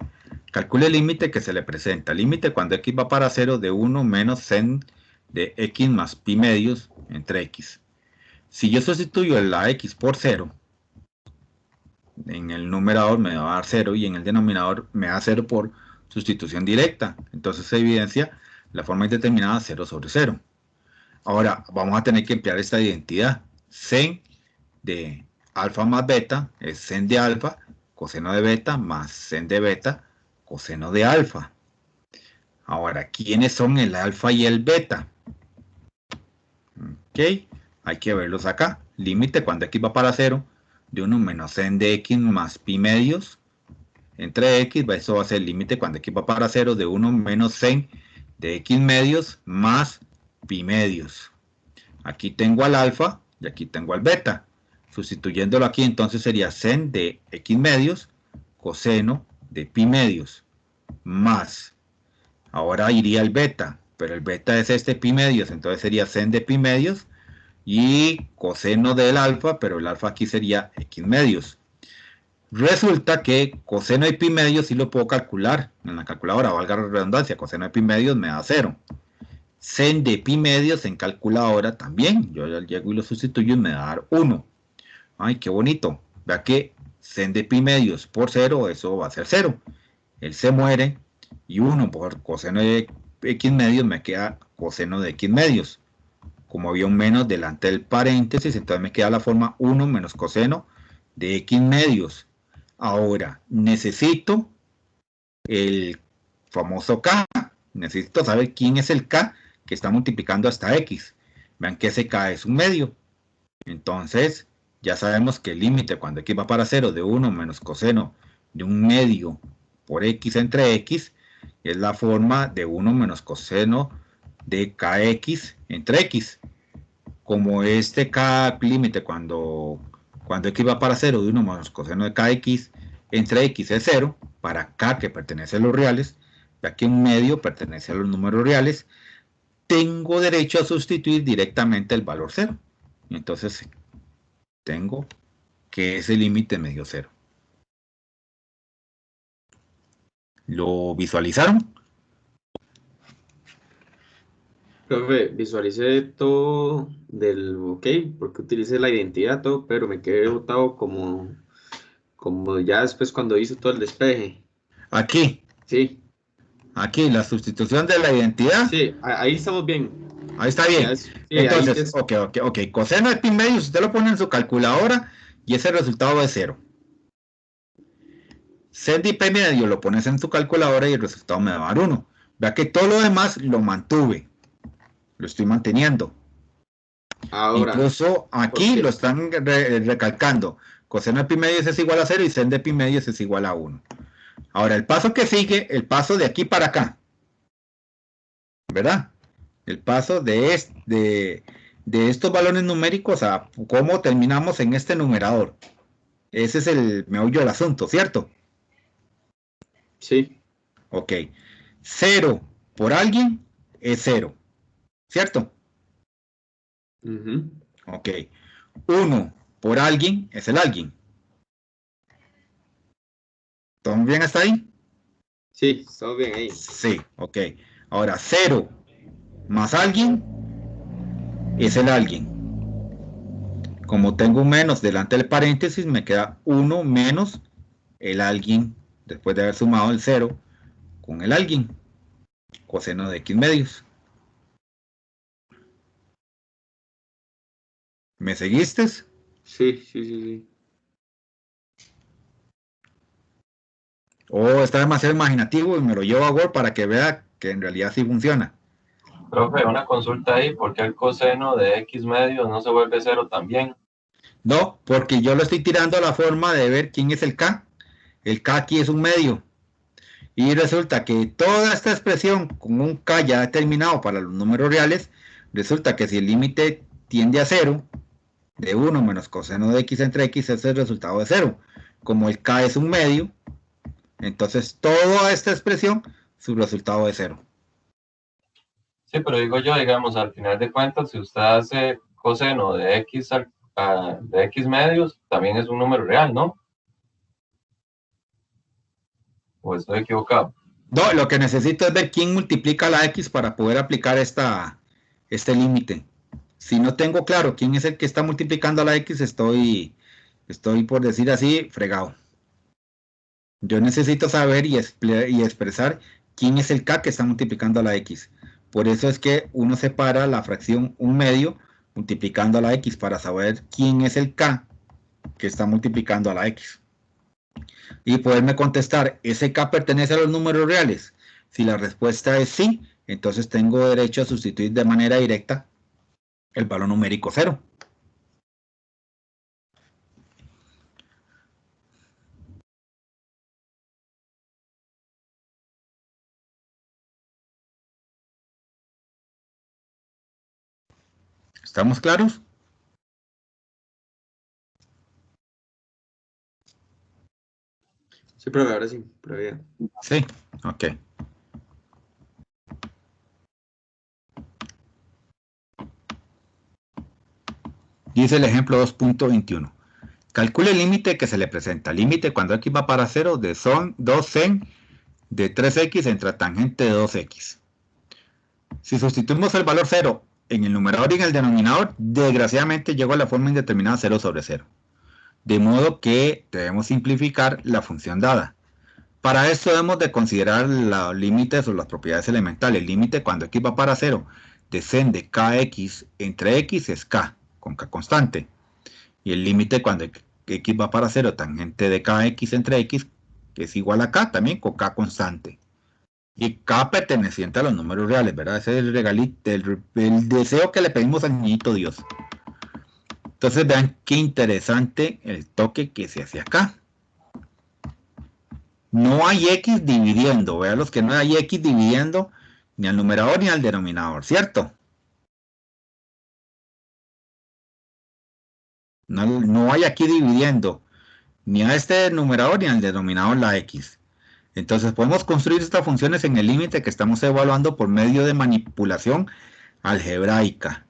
calcule el límite que se le presenta. Límite cuando x va para 0 de 1 menos sen de x más pi medios entre x. Si yo sustituyo la x por 0, en el numerador me va a dar 0 y en el denominador me da 0 por sustitución directa. Entonces se evidencia la forma indeterminada 0 sobre 0. Ahora vamos a tener que emplear esta identidad. Sen de alfa más beta es sen de alfa, coseno de beta más sen de beta, coseno de alfa. Ahora, ¿quiénes son el alfa y el beta? Ok, hay que verlos acá. Límite cuando x va para 0 de 1 menos sen de x más pi medios entre x, eso va a ser el límite cuando x va para 0 de 1 menos sen de x medios más pi medios. Aquí tengo al alfa y aquí tengo al beta. Sustituyéndolo aquí, entonces sería sen de x medios coseno de pi medios más. Ahora iría el beta, pero el beta es este pi medios, entonces sería sen de pi medios y coseno del alfa, pero el alfa aquí sería x medios. Resulta que coseno de pi medios sí lo puedo calcular en la calculadora, valga la redundancia, coseno de pi medios me da 0. Sen de pi medios en calculadora también, yo ya llego y lo sustituyo y me va a dar 1. Ay, qué bonito. Vea que sen de pi medios por 0, eso va a ser 0. Él se muere y 1 por coseno de x medios me queda coseno de x medios. Como había un menos delante del paréntesis, entonces me queda la forma 1 menos coseno de x medios. Ahora, necesito el famoso k. Necesito saber quién es el k que está multiplicando hasta x. Vean que ese k es un medio. Entonces, ya sabemos que el límite cuando x va para 0 de 1 menos coseno de un medio por x entre x es la forma de 1 menos coseno de kx entre x. Como este k límite cuando x va para 0 de 1 menos coseno de kx entre x es 0, para k que pertenece a los reales, ya que un medio pertenece a los números reales, tengo derecho a sustituir directamente el valor 0. Y entonces tengo que ese límite me dio 0. ¿Lo visualizaron? Profe, visualicé todo del ok, porque utilicé la identidad, todo, pero me quedé botado como ya después cuando hizo todo el despeje. Aquí. Sí. Aquí, la sustitución de la identidad. Sí, ahí estamos bien. Ahí está bien. Sí, entonces, ok. Coseno de pi medios, usted lo pone en su calculadora y ese resultado es 0. Sen de pi medio lo pones en su calculadora y el resultado me va a dar 1. Vea que todo lo demás lo mantuve. Lo estoy manteniendo. Ahora, incluso aquí lo están recalcando. Coseno de pi medios es igual a 0 y sen de pi medios es igual a 1. Ahora, el paso que sigue, el paso de aquí para acá. ¿Verdad? El paso de estos valores numéricos a cómo terminamos en este numerador. Ese es el meollo del asunto, ¿cierto? Sí. Ok. 0 por alguien es 0, ¿cierto? Ujú. Ok. 1 por alguien es el alguien. ¿Todo bien hasta ahí? Sí, estamos bien ahí. Sí, ok. Ahora, 0 más alguien es el alguien. Como tengo un menos delante del paréntesis, me queda 1 menos el alguien, después de haber sumado el 0 con el alguien, coseno de x medios. ¿Me seguiste? Sí, sí, sí, sí. O está demasiado imaginativo y me lo llevo a Word para que vea que en realidad sí funciona. Profe, una consulta ahí, ¿por qué el coseno de x medios no se vuelve 0 también? No, porque yo lo estoy tirando a la forma de ver quién es el K. El K aquí es un medio. Y resulta que toda esta expresión con un K ya determinado para los números reales, resulta que si el límite tiende a 0, de 1 menos coseno de x entre x es el resultado de 0. Como el K es un medio, entonces toda esta expresión, su resultado es 0. Sí, pero digo yo, digamos, al final de cuentas, si usted hace coseno de x, de x medios, también es un número real, ¿no? ¿O estoy equivocado? No, lo que necesito es ver quién multiplica la x para poder aplicar este límite. Si no tengo claro quién es el que está multiplicando la x, estoy por decir así, fregado. Yo necesito saber y expresar quién es el k que está multiplicando la x. Por eso es que uno separa la fracción 1/2 multiplicando a la x para saber quién es el k que está multiplicando a la x. Y poderme contestar, ¿ese k pertenece a los números reales? Si la respuesta es sí, entonces tengo derecho a sustituir de manera directa el valor numérico 0. ¿Estamos claros? Sí, profe, ahora sí, pero bien. Sí, ok. Dice el ejemplo 2.21. Calcule el límite que se le presenta. Límite cuando x va para 0 de 2 sen de 3x entre tangente de 2x. Si sustituimos el valor 0 en el numerador y en el denominador, desgraciadamente llego a la forma indeterminada 0 sobre 0. De modo que debemos simplificar la función dada. Para esto debemos de considerar los límites o las propiedades elementales. El límite cuando x va para 0 de sen de kx entre x es k, con k constante. Y el límite cuando x va para 0 tangente de kx entre x, que es igual a k también, con k constante. Y k perteneciente a los números reales, ¿verdad? Ese es el regalito, el deseo que le pedimos al niñito Dios. Entonces vean qué interesante el toque que se hace acá. No hay x dividiendo, vean los que no hay x dividiendo ni al numerador ni al denominador, ¿cierto? No hay aquí dividiendo ni a este numerador ni al denominador la x. Entonces podemos construir estas funciones en el límite que estamos evaluando por medio de manipulación algebraica.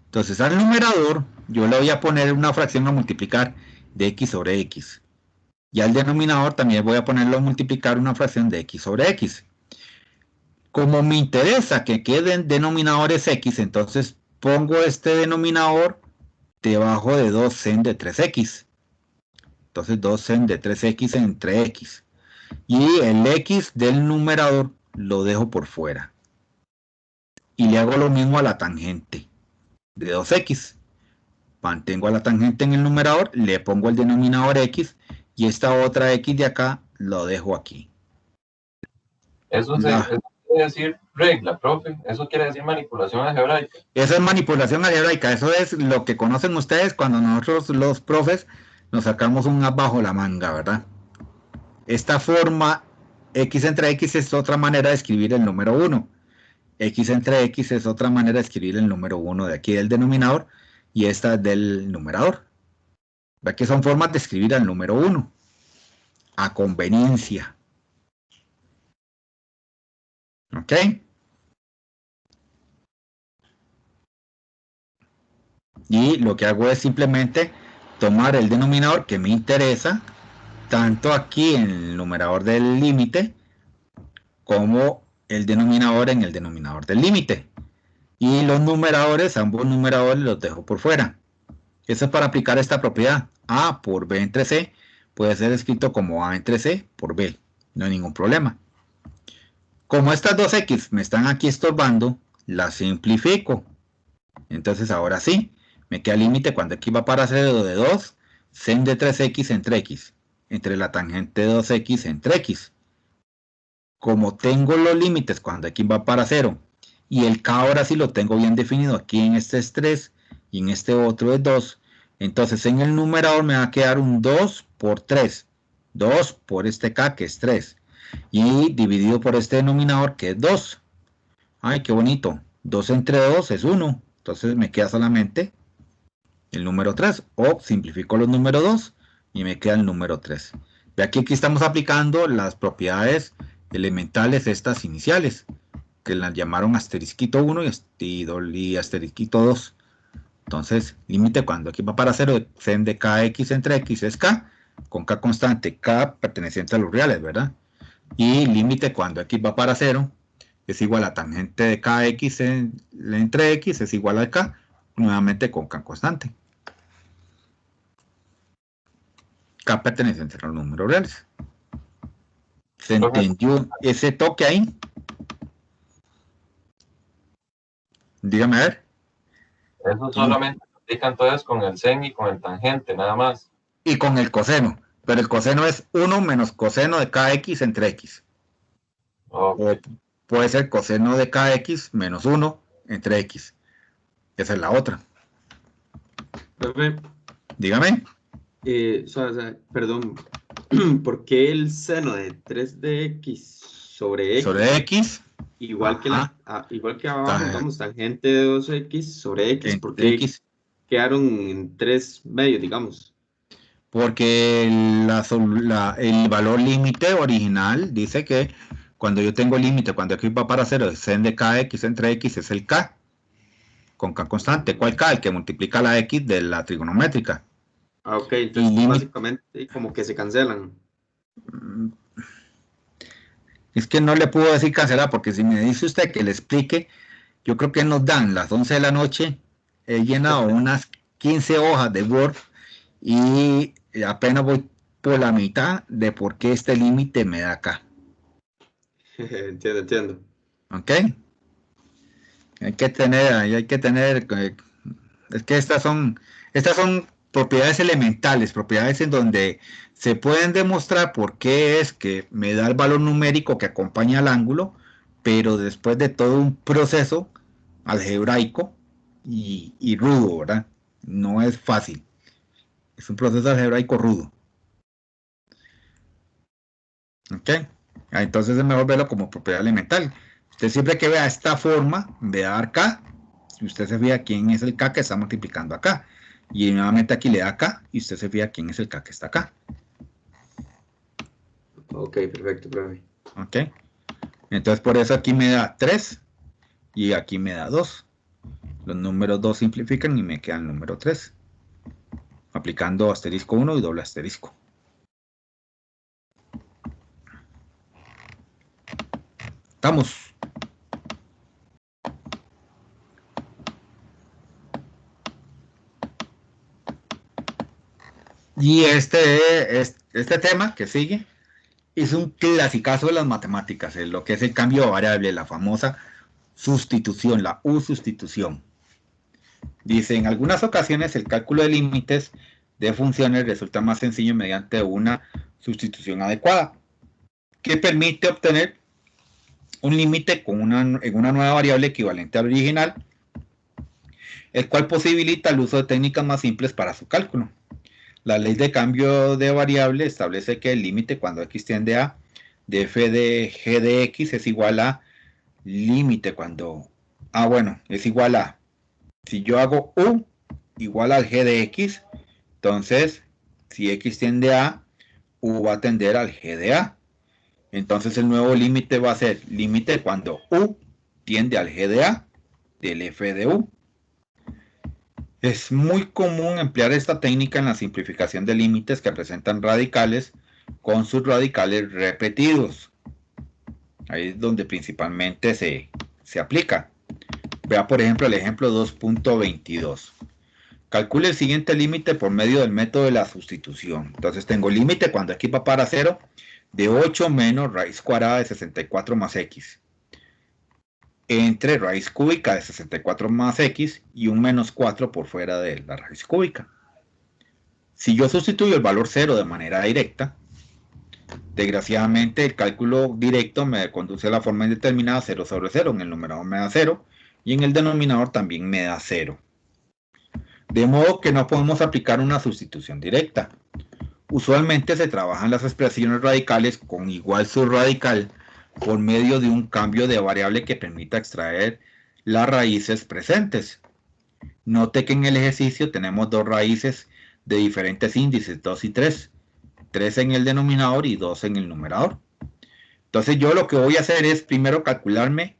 Entonces al numerador yo le voy a poner una fracción a multiplicar de x sobre x. Y al denominador también voy a ponerlo a multiplicar una fracción de x sobre x. Como me interesa que queden denominadores x, entonces pongo este denominador debajo de 2 sen de 3x. Entonces 2 sen de 3x entre x. Y el x del numerador lo dejo por fuera. Y le hago lo mismo a la tangente de 2x. Mantengo a la tangente en el numerador, le pongo el denominador x y esta otra x de acá lo dejo aquí. Eso quiere decir regla, profe. Eso quiere decir manipulación algebraica. Eso es manipulación algebraica. Eso es lo que conocen ustedes cuando nosotros los profes nos sacamos un as bajo la manga, ¿verdad? Esta forma x entre x es otra manera de escribir el número 1. X entre x es otra manera de escribir el número 1 de aquí del denominador y esta del numerador. ¿Ve que son formas de escribir el número 1? A conveniencia. ¿Ok? Y lo que hago es simplemente tomar el denominador que me interesa, tanto aquí en el numerador del límite, como el denominador en el denominador del límite. Y los numeradores, ambos numeradores los dejo por fuera. Eso es para aplicar esta propiedad. A por B entre C puede ser escrito como A entre C por B. No hay ningún problema. Como estas dos X me están aquí estorbando, las simplifico. Entonces ahora sí, me queda límite cuando X va para 0 de 2, sen de 3X entre X, entre la tangente de 2X entre X. Como tengo los límites cuando X va para 0, y el K ahora sí lo tengo bien definido, aquí en este es 3, y en este otro es 2, entonces en el numerador me va a quedar un 2 por 3, 2 por este K que es 3, y dividido por este denominador que es 2. Ay, qué bonito, 2 entre 2 es 1, entonces me queda solamente el número 3, o simplifico los números 2 y me queda el número 3. Ve aquí estamos aplicando las propiedades elementales estas iniciales, que las llamaron asterisquito 1 y asterisquito 2. Entonces, límite cuando X va para 0, sen de kx entre x es k, con k constante, k perteneciente a los reales, ¿verdad? Y límite cuando X va para 0, es igual a tangente de kx entre x, es igual a k, nuevamente con k constante. K perteneciente a los números reales. ¿Se entendió ese toque ahí? Dígame a ver. Eso solamente se aplica entonces con el sen y con el tangente, nada más. Y con el coseno, pero el coseno es 1 menos coseno de kx entre x. Okay. O puede ser coseno de kx menos 1 entre x. Esa es la otra. Profe, Dígame. perdón, ¿por qué el seno de 3 de x sobre x? Sobre x. Igual que, igual que abajo, digamos, tangente de 2x sobre x, ¿por qué x quedaron en 3 medios, digamos? Porque el valor límite original dice que cuando yo tengo límite, cuando x va para 0, sen de kx entre x es el k, con k constante. ¿Cuál k? El que multiplica la x de la trigonométrica. Ah, ok, entonces básicamente como que se cancelan. Es que no le puedo decir cancelar, porque si me dice usted que le explique, yo creo que nos dan las 11 de la noche, he llenado unas 15 hojas de Word y apenas voy por la mitad de por qué este límite me da acá. Entiendo. ¿Ok? Hay que tener, es que estas son propiedades elementales, propiedades en donde se pueden demostrar por qué es que me da el valor numérico que acompaña al ángulo, pero después de todo un proceso algebraico y rudo, ¿verdad? No es fácil. Es un proceso algebraico rudo. ¿Ok? Entonces es mejor verlo como propiedad elemental. Usted siempre que vea esta forma de dar K, si usted se fija quién es el K que está multiplicando acá. Y nuevamente aquí le da K y usted se fija quién es el K que está acá. Ok, perfecto, profe. ¿Ok? Entonces por eso aquí me da 3 y aquí me da 2. Los números 2 simplifican y me queda el número 3. Aplicando asterisco 1 y doble asterisco. Estamos. Y este tema que sigue es un clasicazo de las matemáticas, lo que es el cambio de variable, la famosa sustitución, la U-sustitución. Dice, en algunas ocasiones el cálculo de límites de funciones resulta más sencillo mediante una sustitución adecuada, que permite obtener un límite en una nueva variable equivalente al original, el cual posibilita el uso de técnicas más simples para su cálculo. La ley de cambio de variable establece que el límite cuando x tiende a de f de g de x es igual a límite cuando es igual a, si yo hago u igual al g de x, entonces si x tiende a, u va a tender al g de a. Entonces el nuevo límite va a ser límite cuando u tiende al g de a del f de u. Es muy común emplear esta técnica en la simplificación de límites que presentan radicales con sus radicales repetidos. Ahí es donde principalmente se aplica. Vea por ejemplo el ejemplo 2.22. Calcule el siguiente límite por medio del método de la sustitución. Entonces tengo límite cuando x va para 0 de 8 menos raíz cuadrada de 64 más x entre raíz cúbica de 64 más x y un menos 4 por fuera de la raíz cúbica. Si yo sustituyo el valor 0 de manera directa, desgraciadamente el cálculo directo me conduce a la forma indeterminada 0 sobre 0. En el numerador me da 0 y en el denominador también me da 0. De modo que no podemos aplicar una sustitución directa. Usualmente se trabajan las expresiones radicales con igual subradical por medio de un cambio de variable que permita extraer las raíces presentes. Note que en el ejercicio tenemos dos raíces de diferentes índices, 2 y 3. 3 en el denominador y 2 en el numerador. Entonces yo lo que voy a hacer es primero calcularme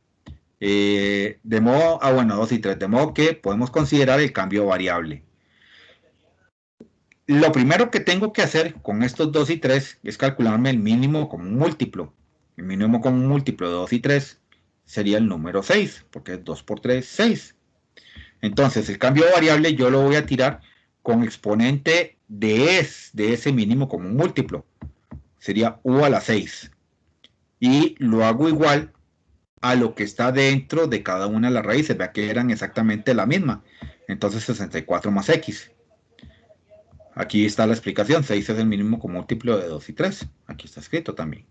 de modo, 2 y 3, de modo que podemos considerar el cambio variable. Lo primero que tengo que hacer con estos 2 y 3 es calcularme el mínimo común múltiplo. El mínimo común múltiplo de 2 y 3 sería el número 6, porque es 2 por 3, 6. Entonces el cambio variable yo lo voy a tirar con exponente de ese mínimo común múltiplo. Sería u a la 6. Y lo hago igual a lo que está dentro de cada una de las raíces. Vea que eran exactamente la misma. Entonces 64 más x. Aquí está la explicación. 6 es el mínimo común múltiplo de 2 y 3. Aquí está escrito también.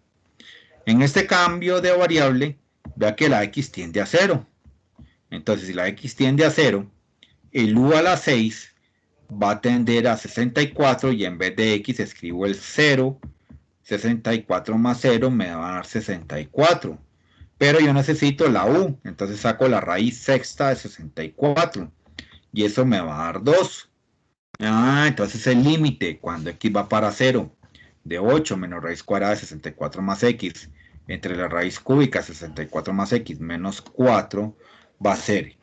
En este cambio de variable, vea que la x tiende a 0. Entonces, si la x tiende a 0, el u a la 6 va a tender a 64 y en vez de x escribo el 0. 64 más 0 me va a dar 64. Pero yo necesito la u, entonces saco la raíz sexta de 64. Y eso me va a dar 2. Entonces el límite cuando x va para 0 de 8 menos raíz cuadrada de 64 más x entre la raíz cúbica 64 más x menos 4 va a ser,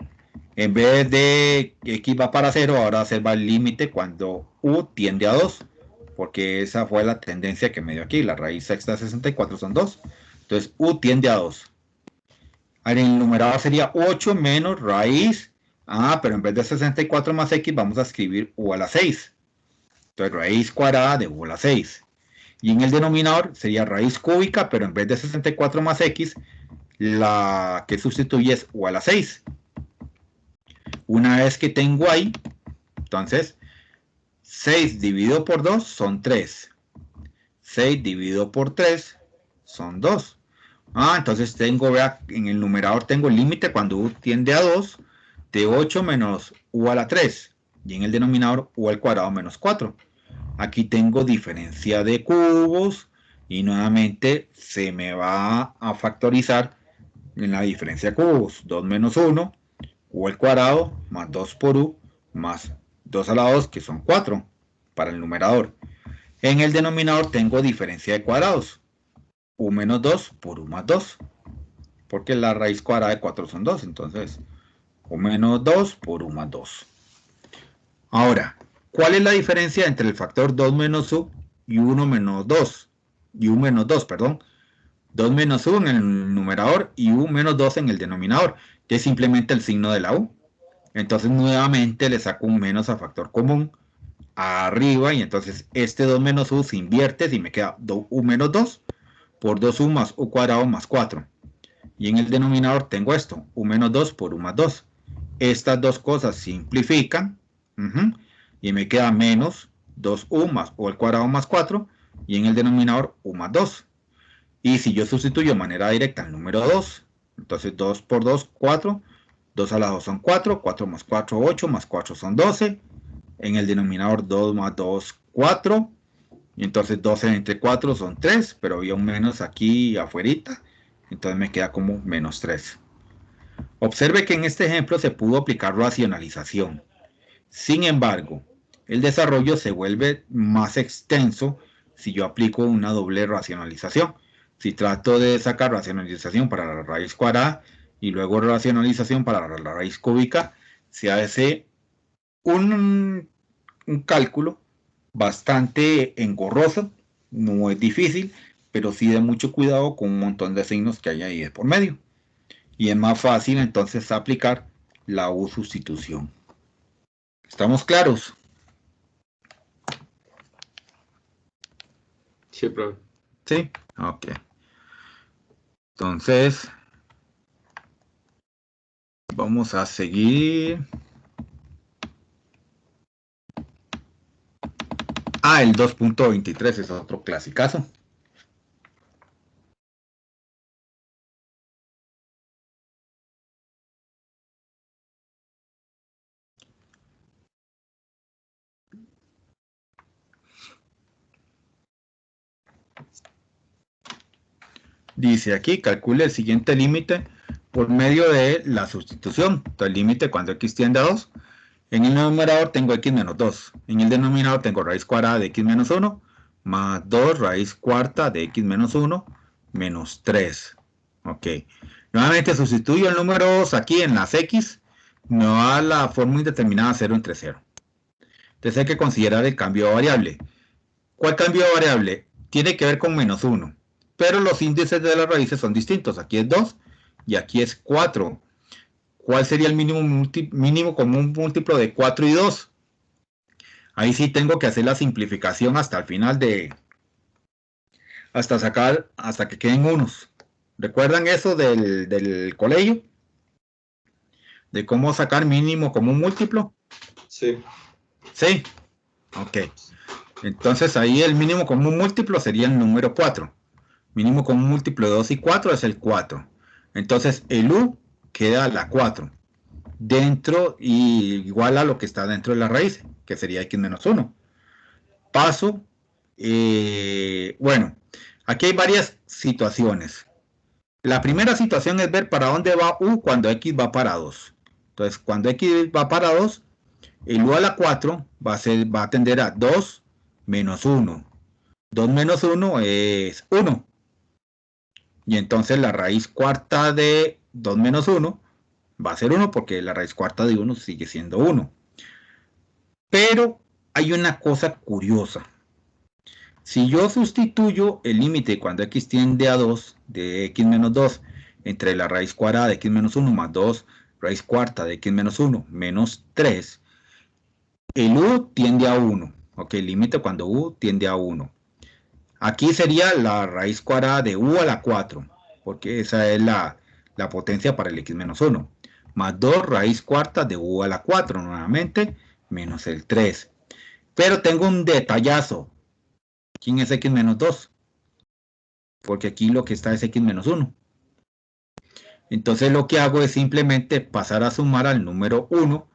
en vez de x va para 0, ahora se va el límite cuando u tiende a 2, porque esa fue la tendencia que me dio aquí. La raíz sexta de 64 son 2, entonces u tiende a 2. En el numerador sería 8 menos raíz, pero en vez de 64 más x vamos a escribir u a la 6. Entonces raíz cuadrada de u a la 6. Y en el denominador sería raíz cúbica, pero en vez de 64 más x, la que sustituye es u a la 6. Una vez que tengo ahí, entonces 6 dividido por 2 son 3. 6 dividido por 3 son 2. Entonces tengo, vea, en el numerador tengo el límite cuando u tiende a 2 de 8 menos u a la 3. Y en el denominador u al cuadrado menos 4. Aquí tengo diferencia de cubos y nuevamente se me va a factorizar en la diferencia de cubos. 2 menos 1, u al cuadrado, más 2 por u, más 2 a la 2, que son 4 para el numerador. En el denominador tengo diferencia de cuadrados. U menos 2 por u más 2. Porque la raíz cuadrada de 4 son 2. Entonces, u menos 2 por u más 2. Ahora, ¿cuál es la diferencia entre el factor 2 menos u y 1 menos 2? Y u menos 2, perdón. 2 menos u en el numerador y u menos 2 en el denominador, que es simplemente el signo de la u. Entonces, nuevamente le saco un menos a factor común arriba, y entonces este 2 menos u se invierte y me queda u menos 2 por 2u más u cuadrado más 4. Y en el denominador tengo esto, u menos 2 por u más 2. Estas dos cosas simplifican. Y me queda menos 2u más u al cuadrado más 4, y en el denominador u más 2. Y si yo sustituyo de manera directa el número 2, entonces 2 por 2, 4, 2 a la 2 son 4, 4 más 4, 8, más 4 son 12, en el denominador 2 más 2, 4, y entonces 12 entre 4 son 3, pero había un menos aquí afuerita, entonces me queda como menos 3. Observe que en este ejemplo se pudo aplicar racionalización. Sin embargo, el desarrollo se vuelve más extenso si yo aplico una doble racionalización. Si trato de sacar racionalización para la raíz cuadrada y luego racionalización para la raíz cúbica, se hace un cálculo bastante engorroso, no es difícil, pero sí de mucho cuidado con un montón de signos que hay ahí de por medio. Y es más fácil entonces aplicar la U sustitución. ¿Estamos claros? Sí, profe. Sí, ok. Entonces, vamos a seguir. El 2.23 es otro clasicazo. Dice aquí, calcule el siguiente límite por medio de la sustitución. Entonces, el límite cuando x tiende a 2. En el numerador tengo x menos 2. En el denominador tengo raíz cuadrada de x menos 1 más 2 raíz cuarta de x menos 1 menos 3. Ok. Nuevamente sustituyo el número 2 aquí en las x. Me da la fórmula indeterminada 0 entre 0. Entonces hay que considerar el cambio de variable. ¿Cuál cambio de variable? Tiene que ver con menos 1. Pero los índices de las raíces son distintos. Aquí es 2 y aquí es 4. ¿Cuál sería el mínimo común múltiplo de 4 y 2? Ahí sí tengo que hacer la simplificación hasta el final hasta que queden unos. ¿Recuerdan eso del colegio? ¿De cómo sacar mínimo común múltiplo? Sí. Sí. Ok. Entonces ahí el mínimo común múltiplo sería el número 4. Mínimo común múltiplo de 2 y 4 es el 4. Entonces el U queda la 4. Dentro y igual a lo que está dentro de la raíz, que sería x menos 1. Paso. Bueno, aquí hay varias situaciones. La primera situación es ver para dónde va U cuando x va para 2. Entonces, cuando x va para 2, el U a la 4 va a tender a 2 menos 1. 2 menos 1 es 1. Y entonces la raíz cuarta de 2 menos 1 va a ser 1 porque la raíz cuarta de 1 sigue siendo 1. Pero hay una cosa curiosa. Si yo sustituyo el límite cuando x tiende a 2 de x menos 2 entre la raíz cuadrada de x menos 1 más 2 raíz cuarta de x menos 1 menos 3, el u tiende a 1. Ok, límite cuando u tiende a 1. Aquí sería la raíz cuadrada de u a la 4, porque esa es la potencia para el x menos 1. Más 2 raíz cuarta de u a la 4 nuevamente, menos el 3. Pero tengo un detallazo. ¿Quién es x menos 2? Porque aquí lo que está es x menos 1. Entonces lo que hago es simplemente pasar a sumar al número 1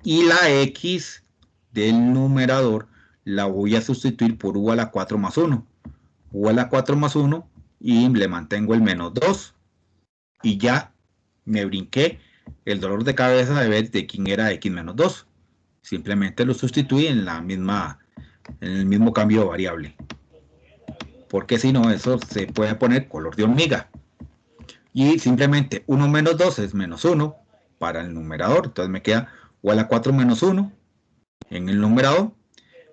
y la x del numerador la voy a sustituir por u a la 4 más 1. U a la 4 más 1 y le mantengo el menos 2. Y ya me brinqué el dolor de cabeza de ver de quién era x menos 2. Simplemente lo sustituí en el mismo cambio de variable. Porque si no, eso se puede poner color de hormiga. Y simplemente 1 menos 2 es menos 1 para el numerador. Entonces me queda u a la 4 menos 1 en el numerador.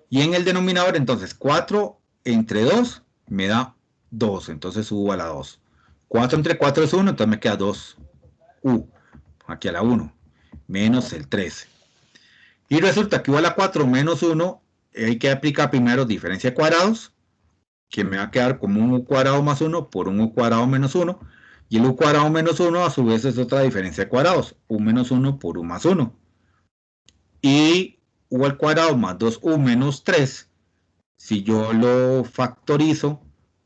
Y en el denominador, entonces 4 entre 2 me da 2. Entonces u a la 2. 4 entre 4 es 1, entonces me queda 2u. Aquí a la 1. Menos el 3. Y resulta que u a la 4 menos 1, hay que aplicar primero diferencia de cuadrados, que me va a quedar como un u cuadrado más 1 por un u cuadrado menos 1. Y el u cuadrado menos 1 a su vez es otra diferencia de cuadrados. U menos 1 por u más 1. Y u al cuadrado más 2u menos 3. Si yo lo factorizo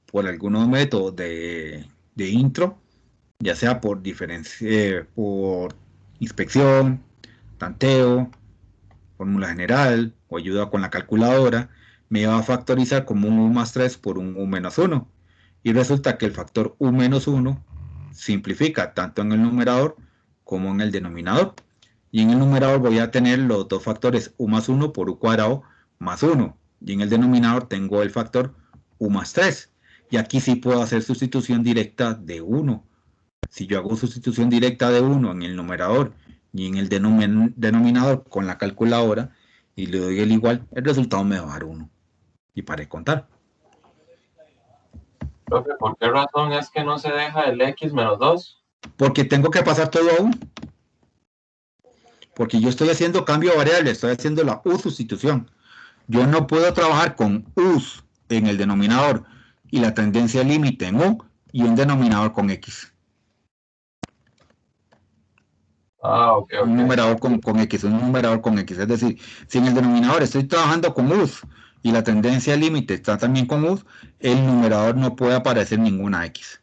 por algunos métodos de intro, ya sea por inspección, tanteo, fórmula general o ayuda con la calculadora, me va a factorizar como un u más 3 por un u menos 1. Y resulta que el factor u menos 1 simplifica tanto en el numerador como en el denominador. Y en el numerador voy a tener los dos factores u más 1 por u cuadrado más 1. Y en el denominador tengo el factor u más 3. Y aquí sí puedo hacer sustitución directa de 1. Si yo hago sustitución directa de 1 en el numerador y en el denominador con la calculadora y le doy el igual, el resultado me va a dar 1. Y para de contar. Profe, ¿por qué razón es que no se deja el x menos 2? Porque tengo que pasar todo a 1. Porque yo estoy haciendo cambio de variable, estoy haciendo la U sustitución. Yo no puedo trabajar con U's en el denominador y la tendencia límite en U y un denominador con X. Ah, ok, Un ok. numerador con X, un numerador con X. Es decir, si en el denominador estoy trabajando con U's y la tendencia límite está también con U's, el numerador no puede aparecer ninguna X.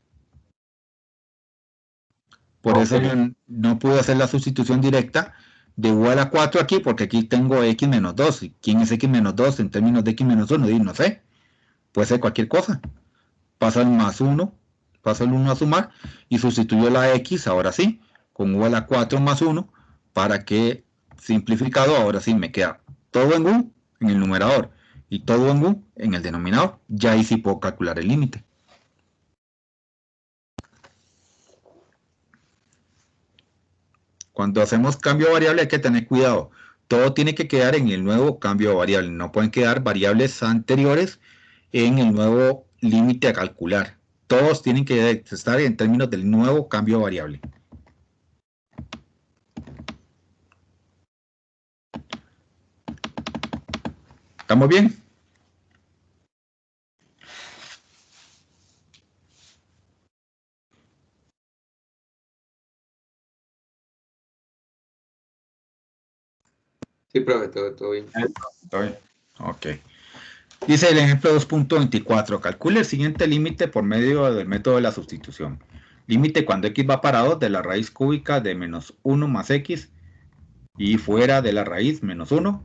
Por Ok. eso no puedo hacer la sustitución directa de U a la 4 aquí, porque aquí tengo X menos 2. ¿Quién es X menos 2 en términos de X menos 1? No sé. Puede ser cualquier cosa. Paso el más 1, paso el 1 a sumar y sustituyo la X, ahora sí, con U a la 4 más 1, para que, simplificado, ahora sí me queda todo en U en el numerador y todo en U en el denominador. Ya ahí sí puedo calcular el límite. Cuando hacemos cambio de variable hay que tener cuidado. Todo tiene que quedar en el nuevo cambio de variable. No pueden quedar variables anteriores en el nuevo límite a calcular. Todos tienen que estar en términos del nuevo cambio de variable. ¿Estamos bien? Sí, profe, todo bien. Estoy. Ok. Dice el ejemplo 2.24. Calcule el siguiente límite por medio del método de la sustitución. Límite cuando x va para 2 de la raíz cúbica de menos 1 más x y fuera de la raíz menos 1.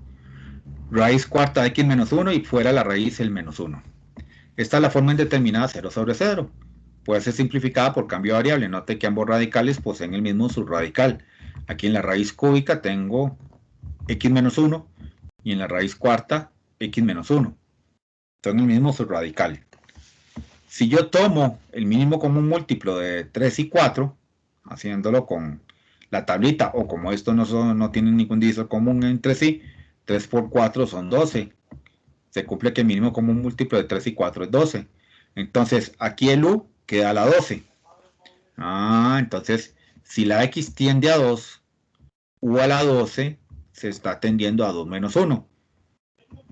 Raíz cuarta de x menos 1 y fuera la raíz el menos 1. Esta es la forma indeterminada 0 sobre 0. Puede ser simplificada por cambio de variable. Note que ambos radicales poseen el mismo subradical. Aquí en la raíz cúbica tengo x menos 1 y en la raíz cuarta x menos 1. Son el mismo subradical. Si yo tomo el mínimo común múltiplo de 3 y 4, haciéndolo con la tablita, o como esto no tiene ningún divisor común entre sí, 3 por 4 son 12. Se cumple que el mínimo común múltiplo de 3 y 4 es 12. Entonces, aquí el U queda a la 12. Entonces, si la X tiende a 2, U a la 12 se está tendiendo a 2 menos 1.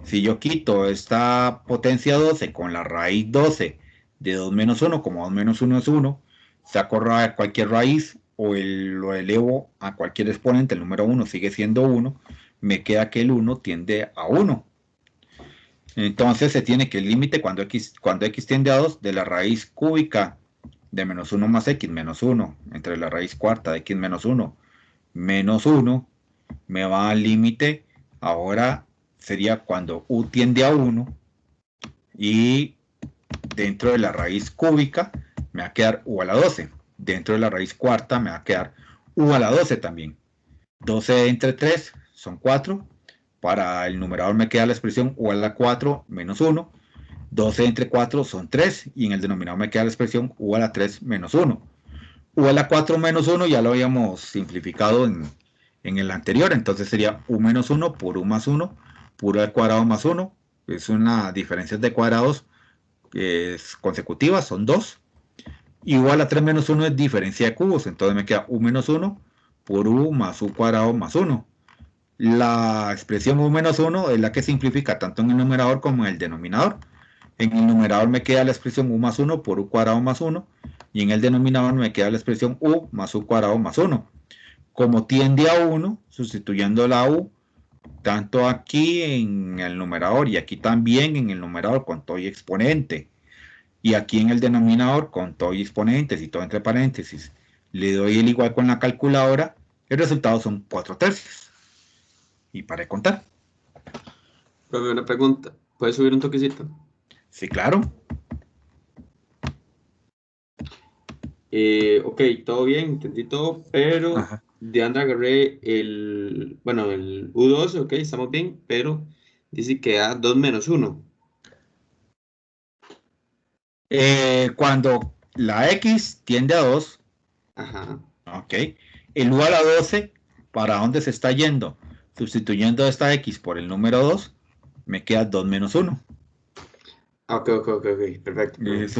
Si yo quito esta potencia 12 con la raíz 12 de 2 menos 1, como 2 menos 1 es 1, saco cualquier raíz o lo elevo a cualquier exponente, el número 1 sigue siendo 1, me queda que el 1 tiende a 1. Entonces se tiene que el límite cuando x tiende a 2 de la raíz cúbica de menos 1 más x menos 1 entre la raíz cuarta de x menos 1 menos 1 me va al límite. Ahora sería cuando u tiende a 1 y dentro de la raíz cúbica me va a quedar u a la 12. Dentro de la raíz cuarta me va a quedar u a la 12 también. 12 entre 3 son 4. Para el numerador me queda la expresión u a la 4 menos 1. 12 entre 4 son 3 y en el denominador me queda la expresión u a la 3 menos 1. U a la 4 menos 1 ya lo habíamos simplificado en el anterior, entonces sería u menos 1 por u más 1 por u al cuadrado más 1. Es una diferencia de cuadrados consecutivas, son 2. Y u a la 3 menos 1 es diferencia de cubos, entonces me queda u menos 1 por u más u cuadrado más 1. La expresión u menos 1 es la que simplifica tanto en el numerador como en el denominador. En el numerador me queda la expresión u más 1 por u cuadrado más 1 y en el denominador me queda la expresión u más u cuadrado más 1. Como tiende a 1, sustituyendo la u tanto aquí en el numerador y aquí también en el numerador con todo y exponente y aquí en el denominador con todo y exponentes y todo entre paréntesis, le doy el igual con la calculadora, el resultado son 4/3. Y para de contar. Profe, una pregunta. ¿Puedes subir un toquecito? Sí, claro. Ok, todo bien, entendí todo, pero Ajá. de Andra agarré el U2, ok, estamos bien, pero dice que da 2 menos 1. Cuando la X tiende a 2, Ajá. ok, el U a la 12 ¿para dónde se está yendo? Sustituyendo esta X por el número 2, me queda 2 menos 1. Ok, perfecto. Es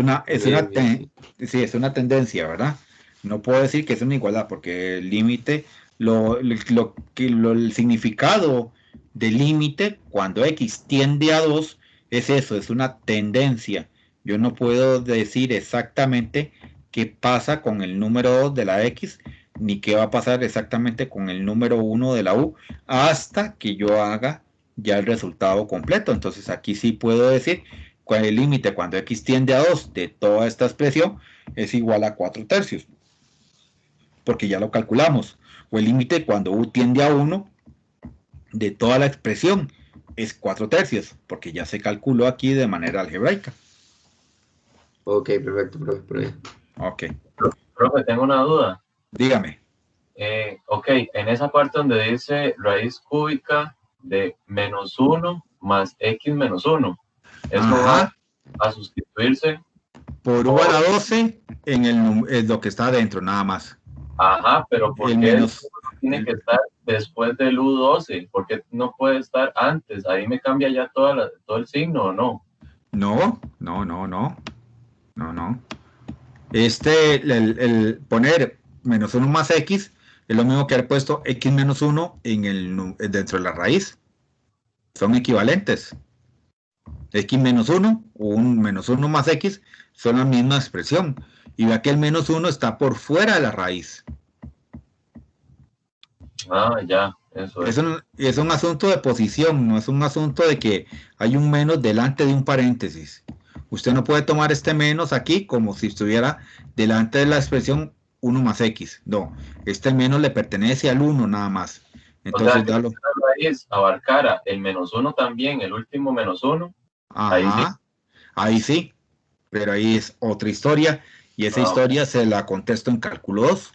una tendencia, ¿verdad? No puedo decir que es una igualdad, porque el límite, el significado del límite cuando X tiende a 2 es eso, es una tendencia. Yo no puedo decir exactamente qué pasa con el número 2 de la X, ni qué va a pasar exactamente con el número 1 de la U, hasta que yo haga ya el resultado completo. Entonces aquí sí puedo decir cuál el límite cuando X tiende a 2 de toda esta expresión es igual a 4 tercios, porque ya lo calculamos. O el límite cuando U tiende a 1 de toda la expresión es 4 tercios, porque ya se calculó aquí de manera algebraica. Ok, perfecto, profe. Ok. Profe, tengo una duda. Dígame. Ok, en esa parte donde dice raíz cúbica de menos 1 más X menos 1, eso va a sustituirse por U a la 12 en lo que está adentro, nada más. Ajá, pero ¿por el qué menos, tiene que estar después del U12? ¿Por qué no puede estar antes? Ahí me cambia ya todo el signo, ¿o no? No. El poner menos 1 más X es lo mismo que haber puesto X menos 1 dentro de la raíz. Son equivalentes. X menos 1 o un menos 1 más X son la misma expresión. Y vea que el menos 1 está por fuera de la raíz. Ah, ya, eso es. Es un asunto de posición, no es un asunto de que hay un menos delante de un paréntesis. Usted no puede tomar este menos aquí como si estuviera delante de la expresión 1 más X. No, este menos le pertenece al 1 nada más. Entonces, o sea, que si la raíz abarcara el menos 1 también, el último menos 1, ahí sí, pero ahí es otra historia y esa historia se la contesto en cálculo 2.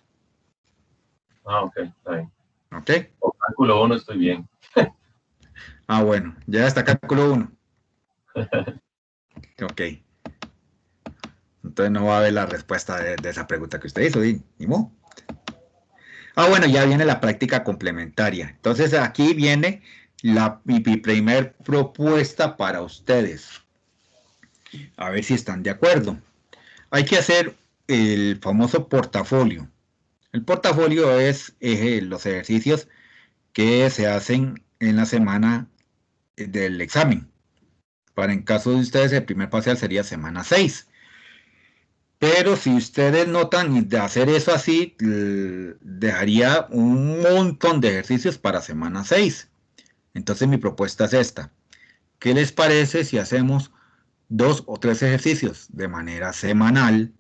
Ok, está bien. Ok. O cálculo 1 estoy bien. Bueno, ya está cálculo 1. Ok. Entonces no va a haber la respuesta de esa pregunta que usted hizo, ni modo. Bueno, ya viene la práctica complementaria. Entonces aquí viene mi primer propuesta para ustedes. A ver si están de acuerdo. Hay que hacer el famoso portafolio. El portafolio es los ejercicios que se hacen en la semana del examen. Para en caso de ustedes, el primer parcial sería semana 6. Pero si ustedes notan de hacer eso así, dejaría un montón de ejercicios para semana 6. Entonces mi propuesta es esta. ¿Qué les parece si hacemos 2 o 3 ejercicios de manera semanal?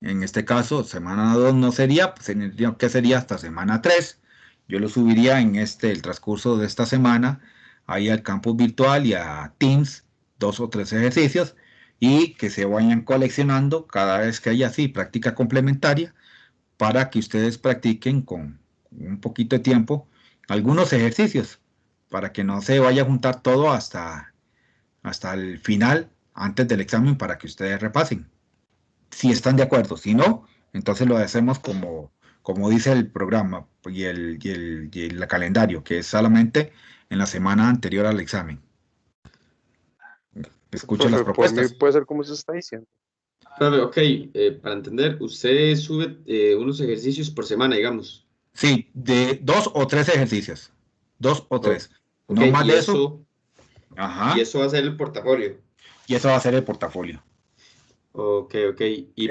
En este caso, semana 2 no sería, pues que sería hasta semana 3. Yo lo subiría en el transcurso de esta semana, ahí al campus virtual y a Teams, 2 o 3 ejercicios, y que se vayan coleccionando cada vez que haya así práctica complementaria, para que ustedes practiquen con un poquito de tiempo algunos ejercicios, para que no se vaya a juntar todo hasta el final, antes del examen, para que ustedes repasen. Si están de acuerdo, si no, entonces lo hacemos como dice el programa y el calendario, que es solamente en la semana anterior al examen. Escucho las propuestas. Por mí puede ser como se está diciendo. Profe, ok, para entender, usted sube unos ejercicios por semana, digamos. Sí, de 2 o 3 ejercicios. 2 o 3. No más de eso. Y eso va a ser el portafolio. Y eso va a ser el portafolio. Ok. Y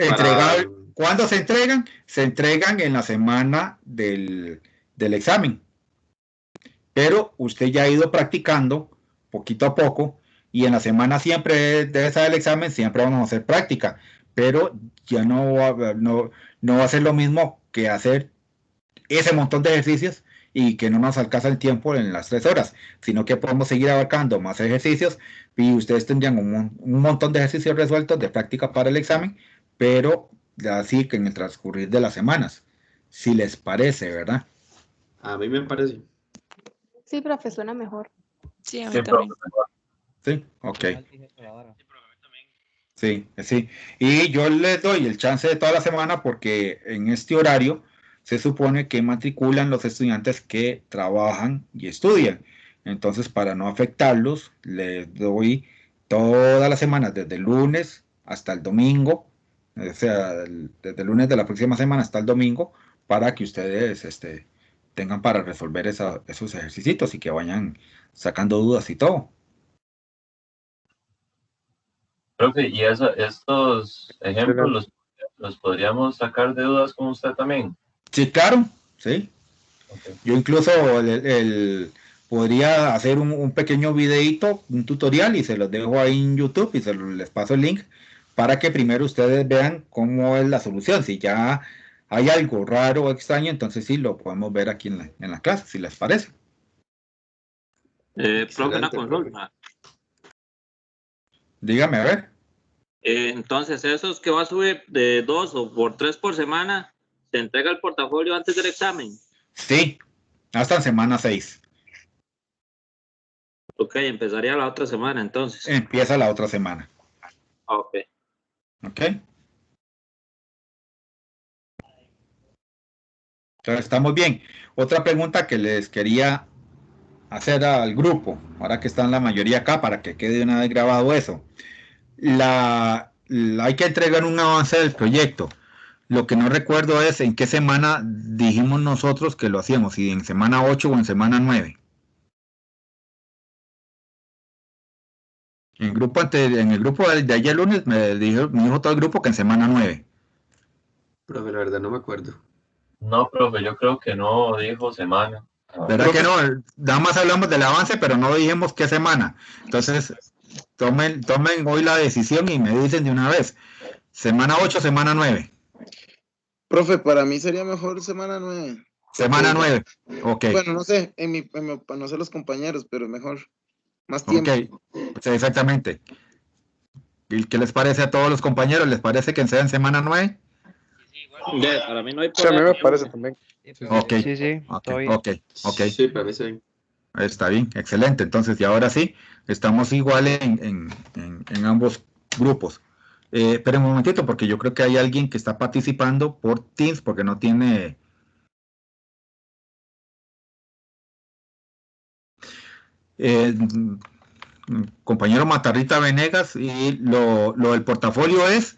¿Cuándo se entregan? Se entregan en la semana del examen. Pero usted ya ha ido practicando poquito a poco y en la semana siempre debe estar el examen, siempre vamos a hacer práctica, pero ya no va a ser lo mismo que hacer ese montón de ejercicios y que no nos alcanza el tiempo en las 3 horas, sino que podemos seguir abarcando más ejercicios y ustedes tendrían un montón de ejercicios resueltos de práctica para el examen, pero así que en el transcurrir de las semanas, si les parece, ¿verdad? A mí me parece. Sí, profe, suena mejor. Sí, a mí también. Sí, ok. Sí. Y yo les doy el chance de toda la semana porque en este horario se supone que matriculan los estudiantes que trabajan y estudian. Entonces, para no afectarlos, les doy todas las semanas, desde el lunes hasta el domingo, o sea, desde el lunes de la próxima semana hasta el domingo, para que ustedes tengan para resolver esos ejercicios y que vayan sacando dudas y todo. Profe, y estos ejemplos los podríamos sacar de dudas con usted también. Sí, claro, sí. Okay. Yo incluso podría hacer un pequeño videito, un tutorial, y se los dejo ahí en YouTube y les paso el link para que primero ustedes vean cómo es la solución. Si ya hay algo raro o extraño, entonces sí lo podemos ver aquí en la clase, si les parece. Profe, una consulta. Dígame, a ver. Entonces, esos que va a subir de 2 o por 3 por semana, ¿se entrega el portafolio antes del examen? Sí, hasta en semana 6. Ok, empezaría la otra semana entonces. Empieza la otra semana. Ok. Ok. Entonces, estamos bien. Otra pregunta que les quería hacer al grupo, ahora que están la mayoría acá, para que quede una vez grabado eso. Hay que entregar un avance del proyecto. Lo que no recuerdo es en qué semana dijimos nosotros que lo hacíamos, si en semana 8 o en semana 9. En el grupo de ayer lunes me dijo todo el grupo que en semana 9. Profe, la verdad no me acuerdo. No, profe, yo creo que no dijo semana. ¿Verdad que no? Nada más hablamos del avance, pero no dijimos qué semana. Entonces, tomen hoy la decisión y me dicen de una vez. Semana 8, semana 9. Profe, para mí sería mejor semana 9. Semana 9. Ok. Bueno, no sé, no sé los compañeros, pero mejor. Más tiempo. Ok, sí, exactamente. ¿Y qué les parece a todos los compañeros? ¿Les parece que sea en semana 9? Para mí no hay Sí, a mí problema. me parece también. Ok, Sí, todo bien. ok. Sí, para mí sí. Está bien, excelente. Entonces, y ahora sí, estamos igual en ambos grupos. Pero un momentito, porque yo creo que hay alguien que está participando por Teams, porque no tiene... compañero Matarrita Venegas, y lo del portafolio es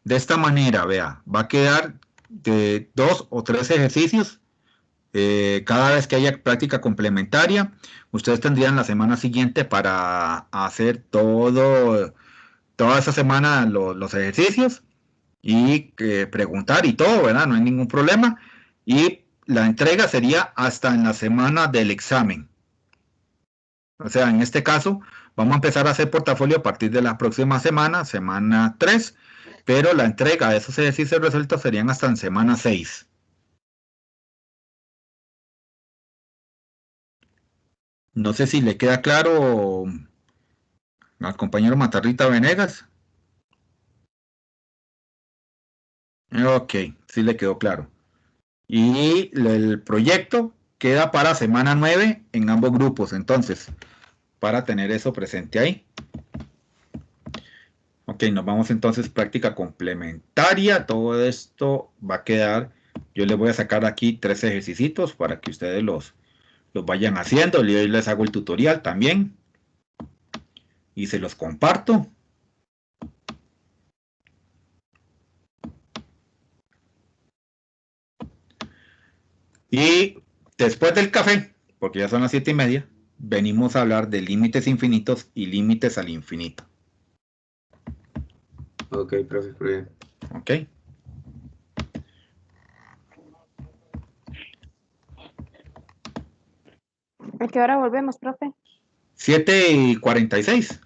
de esta manera, vea, va a quedar de 2 o 3 ejercicios. Cada vez que haya práctica complementaria, ustedes tendrían la semana siguiente para hacer toda esa semana los ejercicios y preguntar y todo, ¿verdad? No hay ningún problema. Y la entrega sería hasta en la semana del examen. O sea, en este caso, vamos a empezar a hacer portafolio a partir de la próxima semana, semana 3, pero la entrega de esos ejercicios resueltos serían hasta en semana 6. No sé si le queda claro al compañero Matarrita Venegas. Ok, sí le quedó claro. Y el proyecto queda para semana 9 en ambos grupos, entonces, para tener eso presente ahí. Ok, nos vamos entonces práctica complementaria. Todo esto va a quedar, yo les voy a sacar aquí 3 ejercicios para que ustedes los vayan haciendo. Yo les hago el tutorial también y se los comparto. Y después del café, porque ya son las 7:30, venimos a hablar de límites infinitos y límites al infinito. Ok, profe, muy bien. Ok. ¿A qué hora volvemos, profe? 7:46.